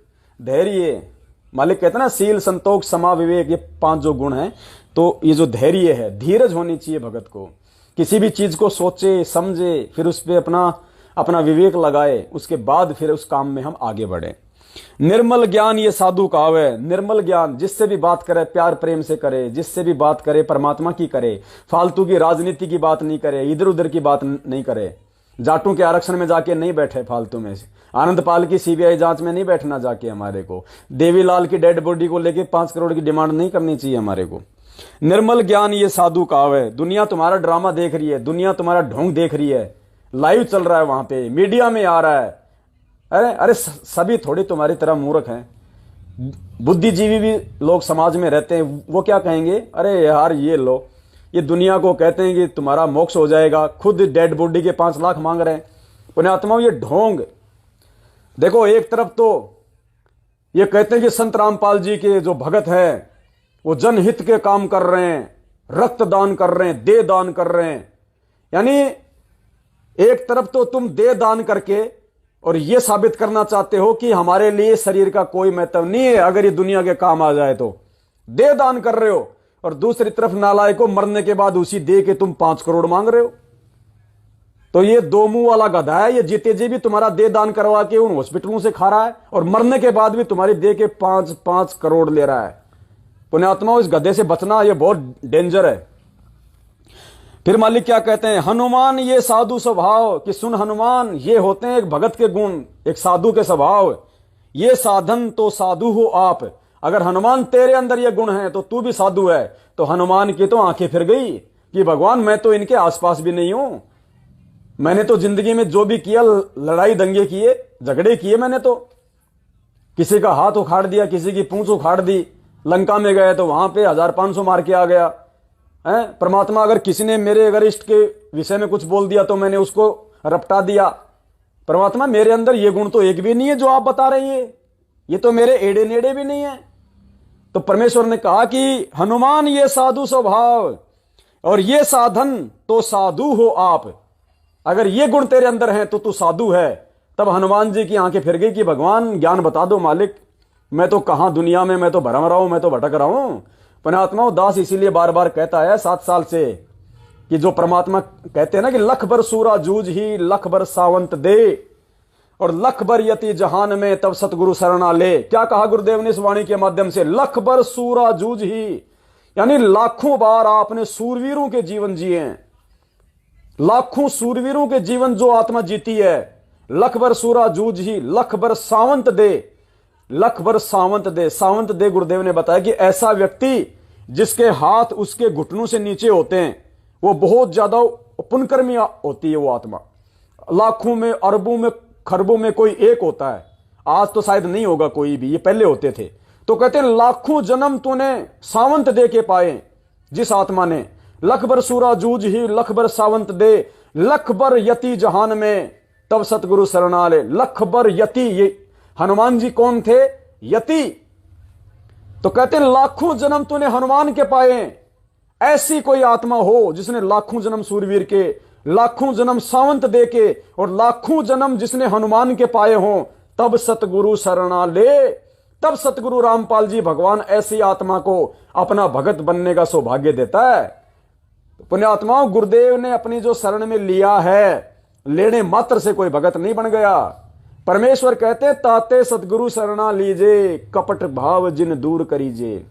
धैर्य, मालिक कहते ना सील संतोष समा विवेक, ये 5 जो गुण हैं। तो ये जो धैर्य है, धीरज होनी चाहिए भगत को। किसी भी चीज को सोचे समझे, फिर उस पर अपना विवेक लगाए, उसके बाद फिर उस काम में हम आगे बढ़े। निर्मल ज्ञान ये साधु कावे। निर्मल ज्ञान, जिससे भी बात करे प्यार प्रेम से करे, जिससे भी बात करे परमात्मा की करे, फालतू की राजनीति की बात नहीं करे, इधर उधर की बात नहीं करे, जाटों के आरक्षण में जाके नहीं बैठे फालतू में, आनंदपाल की सीबीआई जांच में नहीं बैठना जाके हमारे को, देवीलाल की डेड बॉडी को लेके 5 करोड़ की डिमांड नहीं करनी चाहिए हमारे को। निर्मल ज्ञान ये साधु कावे। दुनिया तुम्हारा ड्रामा देख रही है, दुनिया तुम्हारा ढोंग देख रही है, लाइव चल रहा है, वहां पे मीडिया में आ रहा है। अरे सभी थोड़ी तुम्हारी तरह मूर्ख हैं। बुद्धिजीवी भी लोग समाज में रहते हैं, वो क्या कहेंगे? अरे यार ये लो, ये दुनिया को कहते हैं कि तुम्हारा मोक्ष हो जाएगा, खुद डेड बॉडी के 5 लाख मांग रहे हैं। पुण्यात्माओं, ये ढोंग देखो, एक तरफ तो ये कहते हैं कि संत रामपाल जी के जो भगत हैं वो जनहित के काम कर रहे हैं, रक्तदान कर रहे हैं, देह दान कर रहे हैं। यानी एक तरफ तो तुम देह दान करके और यह साबित करना चाहते हो कि हमारे लिए शरीर का कोई महत्व नहीं है, अगर ये दुनिया के काम आ जाए तो देह दान कर रहे हो, और दूसरी तरफ नालायक को मरने के बाद उसी देह के तुम 5 करोड़ मांग रहे हो। तो ये दो मुंह वाला गधा है। ये जीते जी भी तुम्हारा देह दान करवा के उन हॉस्पिटलों से खा रहा है, और मरने के बाद भी तुम्हारी देह के 5-5 करोड़ ले रहा है। पुण्यात्माओं, इस गधे से बचना ये बहुत डेंजर है। फिर मालिक क्या कहते हैं, हनुमान ये साधु स्वभाव, कि सुन हनुमान, ये होते हैं एक भगत के गुण, एक साधु के स्वभाव। ये साधन तो साधु हो आप। अगर हनुमान तेरे अंदर ये गुण है तो तू भी साधु है। तो हनुमान की तो आंखें फिर गई कि भगवान, मैं तो इनके आसपास भी नहीं हूं। मैंने तो जिंदगी में जो भी किया, लड़ाई दंगे किए, झगड़े किए, मैंने तो किसी का हाथ उखाड़ दिया, किसी की पूंछ उखाड़ दी। लंका में गए तो वहां पे 1500 मार के आ गया है। परमात्मा अगर किसी ने मेरे अगर इष्ट के विषय में कुछ बोल दिया तो मैंने उसको रपटा दिया। परमात्मा, मेरे अंदर ये गुण तो एक भी नहीं है जो आप बता रही है, ये तो मेरे एड़े नेड़े भी नहीं है। तो परमेश्वर ने कहा कि हनुमान ये साधु स्वभाव और ये साधन तो साधु हो आप। अगर ये गुण तेरे अंदर हैं तो तू साधु है। तब हनुमान जी की आंखें फिर गई कि भगवान, ज्ञान बता दो मालिक, मैं तो कहां दुनिया में, मैं तो भरम रहा हूं, मैं तो भटक रहा हूं। पुण्यात्माओं, दास इसीलिए बार बार कहता है 7 साल से कि जो परमात्मा कहते हैं ना कि लख भर सूरा जूझ ही लख भर सावंत दे, और लख भर यति जहान में तब सतगुरु शरणा ले। क्या कहा गुरुदेव ने इस वाणी के माध्यम से, लख भर सूरा जूझ ही, यानी लाखों बार आपने सूरवीरों के जीवन जिए हैं, लाखों सूरवीरों के जीवन जो आत्मा जीती है। लख भर सूरा जूझ ही लख भर सावंत दे, लख भर सावंत दे। सावंत दे गुरुदेव ने बताया कि ऐसा व्यक्ति जिसके हाथ उसके घुटनों से नीचे होते हैं, वो बहुत ज्यादा पुण्यकर्मी होती है वो आत्मा। लाखों में, अरबों में, खरबों में कोई एक होता है। आज तो शायद नहीं होगा कोई भी, ये पहले होते थे। तो कहते हैं लाखों जन्म तूने सावंत दे के पाए, जिस आत्मा ने लख भर सूरा जूझ ही लख भर सावंत दे, लख भर यति जहान में तब सतगुरु शरणा ले। लख भर यति, ये हनुमान जी कौन थे? यति। तो कहते हैं लाखों जन्म तूने हनुमान के पाए। ऐसी कोई आत्मा हो जिसने लाखों जन्म सूरवीर के, लाखों जन्म सावंत दे के, और लाखों जन्म जिसने हनुमान के पाए हों, तब सतगुरु शरणा ले। तब सतगुरु रामपाल जी भगवान ऐसी आत्मा को अपना भगत बनने का सौभाग्य देता है। पुण्यात्माओं, गुरुदेव ने अपनी जो शरण में लिया है, लेने मात्र से कोई भगत नहीं बन गया। परमेश्वर कहते ताते सतगुरु शरणा लीजे, कपट भाव जिन दूर करीजे।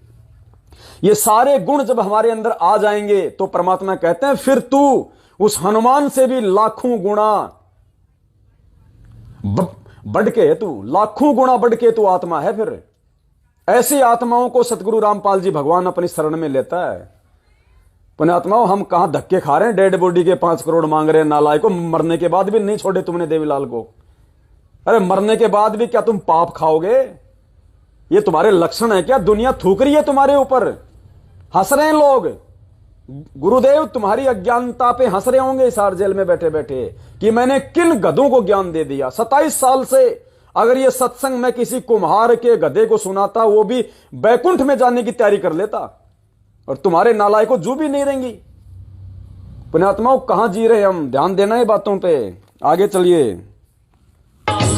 ये सारे गुण जब हमारे अंदर आ जाएंगे तो परमात्मा कहते हैं फिर तू उस हनुमान से भी लाखों गुणा बढ़ के, तू लाखों गुणा बढ़ के तू आत्मा है। फिर ऐसी आत्माओं को सतगुरु रामपाल जी भगवान अपनी शरण में लेता है। पुण्यात्माओं, हम कहां धक्के खा रहे हैं, डेड बॉडी के 5 करोड़ मांग रहे हैं नालायक को। मरने के बाद भी नहीं छोड़े तुमने देवीलाल को। अरे मरने के बाद भी क्या तुम पाप खाओगे? ये तुम्हारे लक्षण है क्या? दुनिया थूक रही है तुम्हारे ऊपर, हंस रहे हैं लोग। गुरुदेव तुम्हारी अज्ञानता पे हंस रहे होंगे हिसार जेल में बैठे बैठे कि मैंने किन गधों को ज्ञान दे दिया। 27 साल से अगर ये सत्संग मैं किसी कुम्हार के गधे को सुनाता, वो भी बैकुंठ में जाने की तैयारी कर लेता, और तुम्हारे नालायक को जू भी नहीं रहेंगी। पुण्यात्माओं, कहां जी रहे हम? ध्यान देना है बातों पे। आगे चलिए।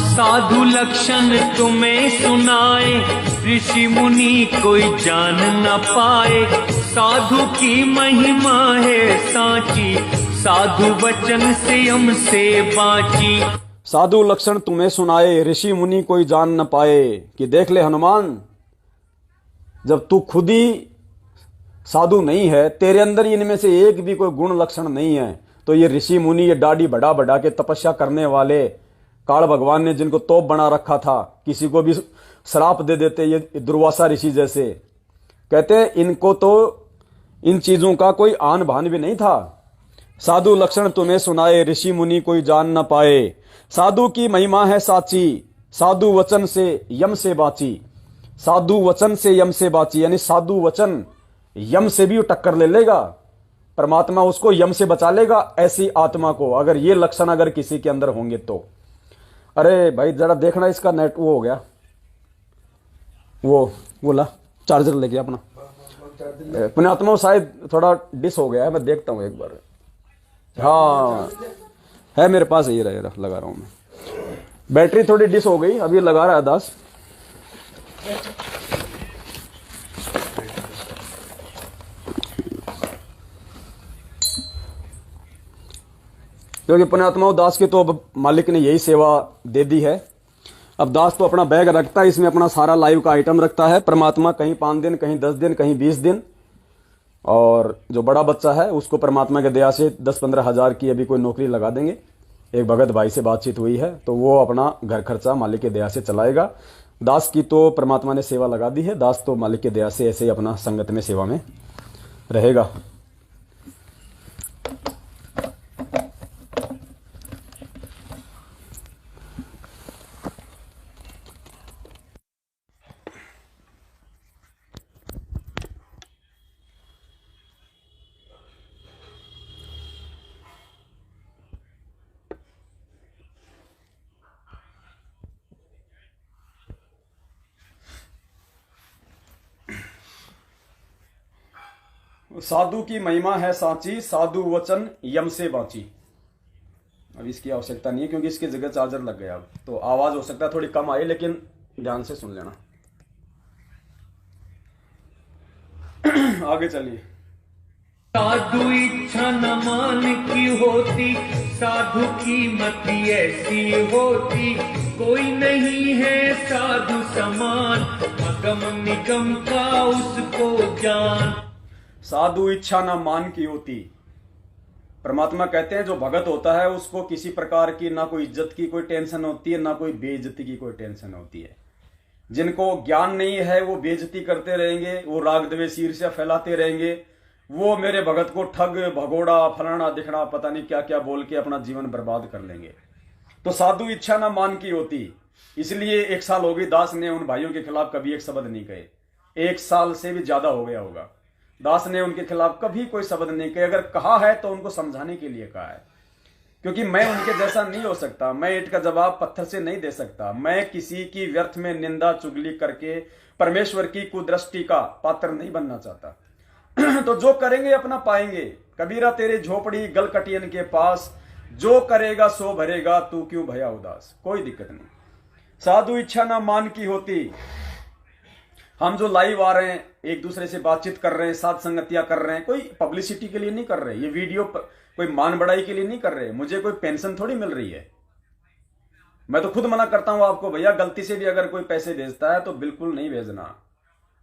साधु लक्षण तुम्हें सुनाए, ऋषि मुनि कोई जान न पाए। साधु की महिमा है सांची, साधु वचन से हमसे बाची। साधु लक्षण तुम्हें सुनाए, ऋषि मुनि कोई जान न पाए। कि देख ले हनुमान, जब तू खुद ही साधु नहीं है, तेरे अंदर इनमें से एक भी कोई गुण लक्षण नहीं है, तो ये ऋषि मुनि, ये दाढ़ी बढ़ा बढ़ा के तपस्या करने वाले काल भगवान ने जिनको तोप बना रखा था, किसी को भी श्राप दे देते, ये दुर्वासा ऋषि जैसे, कहते हैं इनको तो इन चीजों का कोई आन भान भी नहीं था। साधु लक्षण तुम्हें सुनाए, ऋषि मुनि कोई जान न पाए। साधु की महिमा है साची, साधु वचन से यम से बाची। साधु वचन से यम से बाची, यानी साधु वचन यम से भी टक्कर ले लेगा, परमात्मा उसको यम से बचा लेगा। ऐसी आत्मा को अगर ये लक्षण अगर किसी के अंदर होंगे तो, अरे भाई जरा देखना, इसका नेट वो हो गया, वो ला चार्जर लेके अपना। पुण्यात्मा शायद थोड़ा डिस हो गया है, मैं देखता हूँ एक बार। हाँ है मेरे पास, ये रहा लगा रहा हूँ मैं। बैटरी थोड़ी डिस हो गई, अभी लगा रहा है दास। क्योंकि पुण्यात्माओं दास की तो अब मालिक ने यही सेवा दे दी है। अब दास तो अपना बैग रखता है, इसमें अपना सारा लाइव का आइटम रखता है। परमात्मा कहीं 5 दिन, कहीं 10 दिन, कहीं 20 दिन। और जो बड़ा बच्चा है उसको परमात्मा के दया से 10-15 हजार की अभी कोई नौकरी लगा देंगे। एक भगत भाई से बातचीत हुई है, तो वो अपना घर खर्चा मालिक के दया से चलाएगा। दास की तो परमात्मा ने सेवा लगा दी है, दास तो मालिक के दया से ऐसे ही अपना संगत में सेवा में रहेगा। साधु की महिमा है सांची, साधु वचन यम से बांची। अब इसकी आवश्यकता नहीं है क्योंकि इसकी जगह चार्जर लग गया। अब तो आवाज हो सकता है थोड़ी कम आई, लेकिन ध्यान से सुन लेना। आगे चलिए। साधु इच्छा न मान की होती, साधु की मति ऐसी होती, कोई नहीं है साधु समान, अगम निगम का उसको जान। साधु इच्छा ना मान की होती। परमात्मा कहते हैं जो भगत होता है उसको किसी प्रकार की ना कोई इज्जत की कोई टेंशन होती है, ना कोई बेइज्जती की कोई टेंशन होती है। जिनको ज्ञान नहीं है वो बेइज्जती करते रहेंगे, वो राग द्वेष ईर्ष्या फैलाते रहेंगे, वो मेरे भगत को ठग भगोड़ा फलाना दिखना पता नहीं क्या क्या बोल के अपना जीवन बर्बाद कर लेंगे। तो साधु इच्छा ना मान की होती। इसलिए 1 साल हो गई दास ने उन भाइयों के खिलाफ कभी एक शब्द नहीं कहे। 1 साल से भी ज्यादा हो गया होगा। दास ने उनके खिलाफ कभी कोई शब्द नहीं कहे। अगर कहा है तो उनको समझाने के लिए कहा है, क्योंकि मैं उनके जैसा नहीं हो सकता। मैं ईंट का जवाब पत्थर से नहीं दे सकता। मैं किसी की व्यर्थ में निंदा चुगली करके परमेश्वर की कुदृष्टि का पात्र नहीं बनना चाहता। तो जो करेंगे अपना पाएंगे। कबीरा तेरे झोपड़ी गलकटियन के पास, जो करेगा सो भरेगा, तू क्यों भया उदास। कोई दिक्कत नहीं। साधु इच्छा ना मान की होती। हम जो लाइव आ रहे हैं, एक दूसरे से बातचीत कर रहे हैं, साथ संगतियां कर रहे हैं, कोई पब्लिसिटी के लिए नहीं कर रहे। ये वीडियो कोई मान बढ़ाई के लिए नहीं कर रहे। मुझे कोई पेंशन थोड़ी मिल रही है। मैं तो खुद मना करता हूं आपको, भैया गलती से भी अगर कोई पैसे भेजता है तो बिल्कुल नहीं भेजना।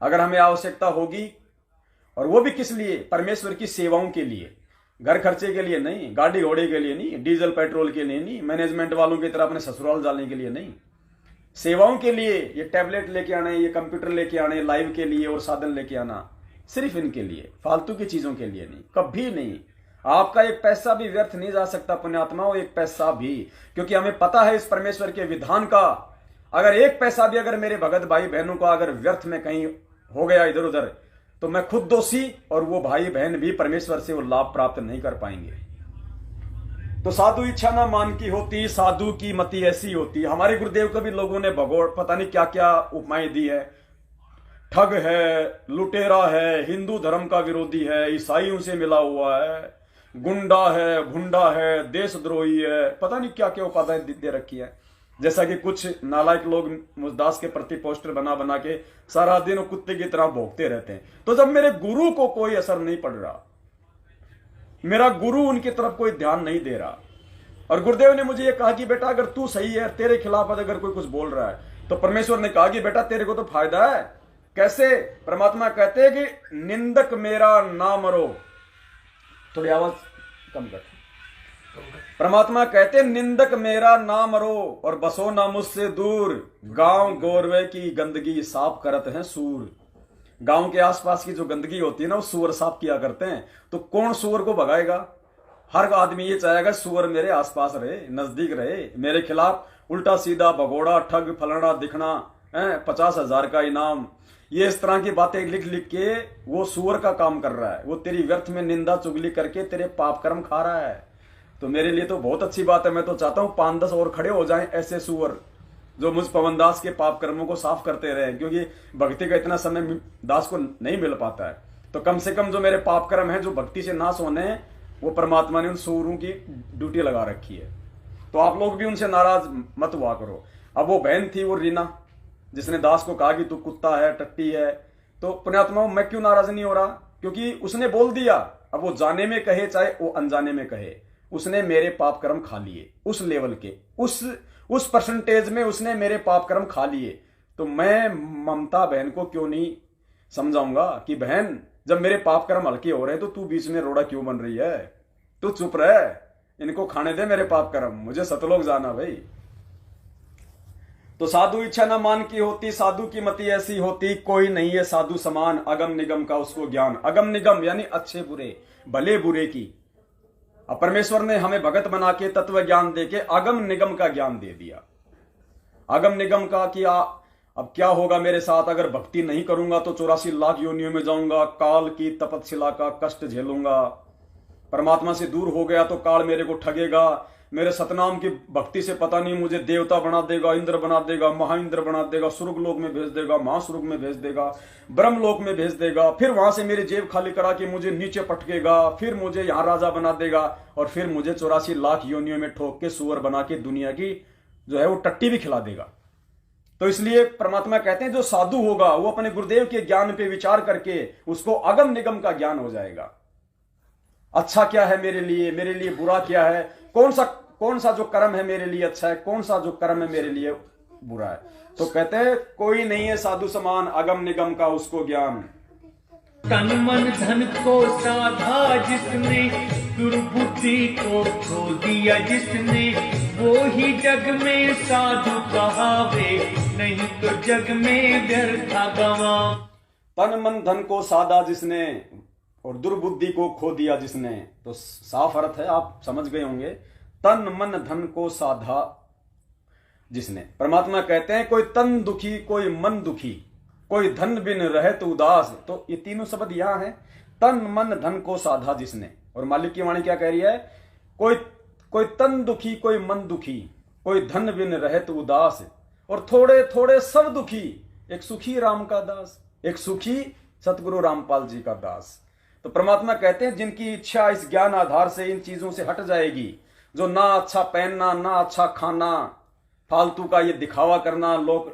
अगर हमें आवश्यकता होगी, और वो भी किस लिए, परमेश्वर की सेवाओं के लिए, घर खर्चे के लिए नहीं, गाड़ी घोड़े के लिए नहीं, डीजल पेट्रोल के लिए नहीं, मैनेजमेंट वालों की तरह अपने ससुराल जाने के लिए नहीं, सेवाओं के लिए। ये टैबलेट लेके आने, ये कंप्यूटर लेके आने लाइव के लिए, और साधन लेके आना सिर्फ इनके लिए, फालतू की चीजों के लिए नहीं, कभी नहीं। आपका एक पैसा भी व्यर्थ नहीं जा सकता पुण्यात्माओं, एक पैसा भी, क्योंकि हमें पता है इस परमेश्वर के विधान का। अगर एक पैसा भी अगर मेरे भगत भाई बहनों का अगर व्यर्थ में कहीं हो गया इधर उधर, तो मैं खुद दोषी, और वो भाई बहन भी परमेश्वर से वो लाभ प्राप्त नहीं कर पाएंगे। तो साधु इच्छा ना मान की होती, साधु की मति ऐसी होती। हमारे गुरुदेव को भी लोगों ने भगोड़ पता नहीं क्या क्या उपमाएं दी है। ठग है, लुटेरा है, हिंदू धर्म का विरोधी है, ईसाइयों से मिला हुआ है, गुंडा है, भुंडा है, देशद्रोही है, पता नहीं क्या क्या उपाधियां दे रखी है। जैसा कि कुछ नालायक लोग मुझदास के प्रति पोस्टर बना बना के सारा दिन कुत्ते की तरह भोंकते रहते हैं। तो जब मेरे गुरु को कोई असर नहीं पड़ रहा, मेरा गुरु उनकी तरफ कोई ध्यान नहीं दे रहा, और गुरुदेव ने मुझे ये कहा कि बेटा अगर तू सही है, तेरे खिलाफ अगर कोई कुछ बोल रहा है, तो परमेश्वर ने कहा कि बेटा तेरे को तो फायदा है। कैसे? परमात्मा कहते हैं कि निंदक मेरा ना मरो। थोड़ी आवाज कम कर। परमात्मा कहते हैं निंदक मेरा ना मरो, और बसो ना मुझसे दूर। गांव गोरवे की गंदगी साफ करत हैं सूर। गांव के आसपास की जो गंदगी होती है ना, वो सुअर साफ किया करते हैं। तो कौन सुअर को भगाएगा? हर आदमी ये चाहेगा सुअर मेरे आसपास रहे, नजदीक रहे। मेरे खिलाफ उल्टा सीधा भगोड़ा, ठग, फलाना दिखना, 50,000 का इनाम, ये इस तरह की बातें लिख लिख के वो सुअर का काम कर रहा है। वो तेरी व्यर्थ में निंदा चुगली करके तेरे पाप कर्म खा रहा है। तो मेरे लिए तो बहुत अच्छी बात है। मैं तो चाहता हूं 5-10 और खड़े हो जाएं ऐसे सुअर जो मुझ पवन दास के पाप कर्मों को साफ करते रहे, क्योंकि भक्ति का इतना समय दास को नहीं मिल पाता है। तो कम से कम जो मेरे पाप कर्म है जो भक्ति से नाश होने हैं, वो परमात्मा ने उन सूरों की ड्यूटी लगा रखी है। तो आप लोग भी उनसे नाराज मत हुआ करो। अब वो बहन थी वो रीना, जिसने दास को कहा कि तू कुत्ता है, टट्टी है, तो पुण्यात्मा मैं क्यों नाराज नहीं हो रहा, क्योंकि उसने बोल दिया। अब वो जाने में कहे चाहे वो अनजाने में कहे, उसने मेरे पाप कर्म खा लिए, उस लेवल के, उस परसेंटेज में उसने मेरे पाप कर्म खा लिए। तो मैं ममता बहन को क्यों नहीं समझाऊंगा कि बहन जब मेरे पाप कर्म हल्के हो रहे हैं तो तू बीच में रोड़ा क्यों बन रही है, तू चुप रह, इनको खाने दे मेरे पाप कर्म, मुझे सतलोक जाना भाई। तो साधु इच्छा न मान की होती, साधु की मति ऐसी होती, कोई नहीं है साधु समान, अगम निगम का उसको ज्ञान। अगम निगम यानी अच्छे बुरे, भले बुरे की। अब परमेश्वर ने हमें भगत बना के तत्व ज्ञान देके अगम निगम का ज्ञान दे दिया। अगम निगम का कि अब क्या होगा मेरे साथ, अगर भक्ति नहीं करूंगा तो 84 लाख योनियों में जाऊंगा, काल की तपस्या का कष्ट झेलूंगा, परमात्मा से दूर हो गया तो काल मेरे को ठगेगा, मेरे सतनाम की भक्ति से पता नहीं मुझे देवता बना देगा, इंद्र बना देगा, महाइंद्र बना देगा, स्वर्ग लोक में भेज देगा, महास्वर्ग में भेज देगा, ब्रह्म लोक में भेज देगा, फिर वहां से मेरी जेब खाली करा के मुझे नीचे पटकेगा, फिर मुझे यहां राजा बना देगा, और फिर मुझे 84 लाख योनियों में ठोक के सुअर बना के दुनिया की जो है वो टट्टी भी खिला देगा। तो इसलिए परमात्मा कहते हैं जो साधु होगा वो अपने गुरुदेव के ज्ञान पे विचार करके उसको अगम निगम का ज्ञान हो जाएगा। अच्छा क्या है मेरे लिए बुरा क्या है, कौन सा जो कर्म है मेरे लिए अच्छा है, कौन सा जो कर्म है मेरे लिए बुरा है। तो कहते हैं कोई नहीं है साधु समान, अगम निगम का उसको ज्ञान। तन मन धन को साधा जिसने, दुर्बुद्धि को खो दिया जिसने, वो ही जग में साधु कहावे, नहीं तो जग में व्यर्था गवा। तन मन धन को साधा जिसने और दुर्बुद्धि को खो दिया जिसने, तो साफ अर्थ है, आप समझ गए होंगे। तन मन धन को साधा जिसने, परमात्मा कहते हैं कोई तन दुखी, कोई मन दुखी, कोई धन बिन रहे तो उदास। तो ये तीनों शब्द यहां है, तन मन धन को साधा जिसने। और मालिक की वाणी क्या कह रही है, कोई तन दुखी, कोई मन दुखी, कोई धन बिन रहे तो उदास, और थोड़े थोड़े सब दुखी, एक सुखी राम का दास, एक सुखी सतगुरु रामपाल जी का दास। तो परमात्मा कहते हैं जिनकी इच्छा इस ज्ञान आधार से इन चीजों से हट जाएगी, जो ना अच्छा पहनना, ना अच्छा खाना, फालतू का ये दिखावा करना, लोग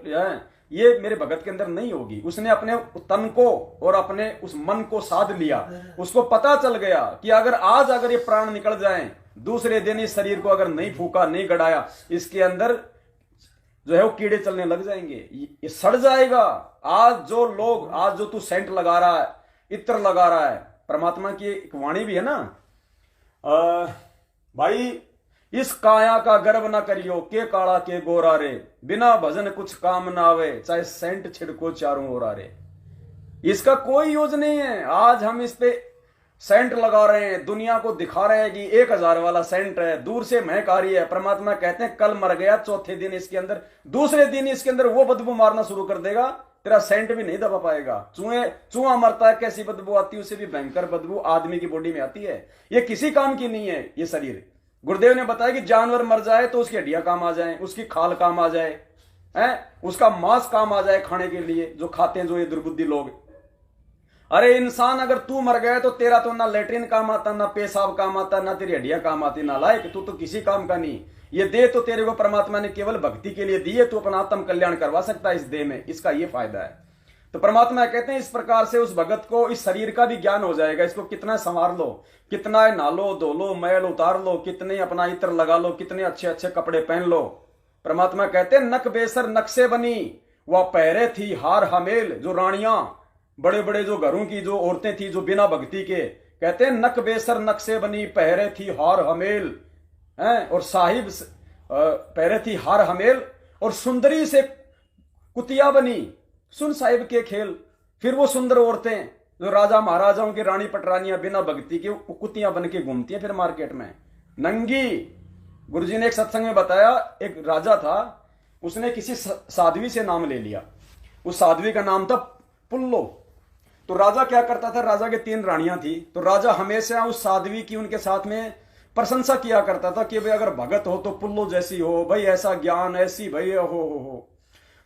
ये मेरे भगत के अंदर नहीं होगी। उसने अपने तन को और अपने उस मन को साध लिया, उसको पता चल गया कि अगर ये प्राण निकल जाएं, दूसरे दिन इस शरीर को अगर नहीं फूका, नहीं गड़ाया, इसके अंदर जो है वो कीड़े चलने लग जाएंगे, ये सड़ जाएगा। आज जो तू सेंट लगा रहा है, इत्र लगा रहा है, परमात्मा की एक वाणी भी है ना, भाई इस काया का गर्व ना करियो, के काला के गोरा रे, बिना भजन कुछ काम ना आवे, चाहे सेंट छिड़को चारों ओर आ रे। इसका कोई यूज नहीं है। आज हम इस पे सेंट लगा रहे हैं, दुनिया को दिखा रहे हैं कि 1000 वाला सेंट है, दूर से महक आ रही है। परमात्मा कहते हैं कल मर गया, चौथे दिन इसके अंदर, दूसरे दिन इसके अंदर वो बदबू मारना शुरू कर देगा, तेरा सेंट भी नहीं दबा पाएगा। चूहा मरता है, कैसी बदबू आती है, उसे भी भयंकर बदबू आदमी की बॉडी में आती है। ये किसी काम की नहीं है ये शरीर। गुरुदेव ने बताया कि जानवर मर जाए तो उसकी हड्डियां काम आ जाए, उसकी खाल काम आ जाए, उसका मांस काम आ जाए खाने के लिए, जो खाते हैं जो ये दुर्बुद्धि लोग। अरे इंसान अगर तू मर गया तो तेरा तो ना लेटरिन काम आता, ना पेशाब काम आता, ना तेरी हड्डियां काम आती, ना लायक, तू तो किसी काम का नहीं। ये देह तो तेरे को परमात्मा ने केवल भक्ति के लिए दी है, तू अपना आत्म कल्याण करवा सकता है इस देह में, इसका ये फायदा है। तो परमात्मा कहते हैं इस प्रकार से उस भगत को इस शरीर का भी ज्ञान हो जाएगा। इसको कितना संवार लो, कितना नहा धो लो, मैल उतार लो, कितने अपना इत्र लगा लो, कितने अच्छे अच्छे कपड़े पहन लो। परमात्मा कहते हैं नक बेसर नक्शे बनी, वह पहरे थी हार हमेल। जो रानियां, बड़े बड़े जो घरों की जो औरतें थी जो बिना भक्ति के, कहते हैं नक बेसर नक्शे बनी, पहरे थी हार हमेल, और साहिब पहरे थी हार हमेल, और सुंदरी से कुतिया बनी, सुन साहिब के खेल। फिर वो सुंदर औरतें जो राजा महाराजाओं की रानी पटरानियां बिना भक्ति के कुतियां बन के घूमती हैं फिर मार्केट में नंगी। गुरुजी ने एक सत्संग में बताया, एक राजा था, उसने किसी साध्वी से नाम ले लिया। उस साध्वी का नाम था पुल्लो। तो राजा क्या करता था, राजा के 3 रानियां थी, तो राजा हमेशा उस साध्वी की उनके साथ में प्रशंसा किया करता था कि भाई अगर भगत हो तो पुल्लो जैसी हो, भाई ऐसा ज्ञान, ऐसी भाई हो।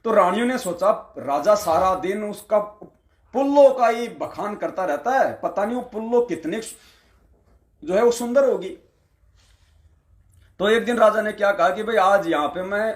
तो रानियों ने सोचा राजा सारा दिन उसका पुल्लो का ही बखान करता रहता है, पता नहीं वो पुल्लो कितने जो है वो सुंदर होगी। तो एक दिन राजा ने क्या कहा कि भाई आज यहां पे मैं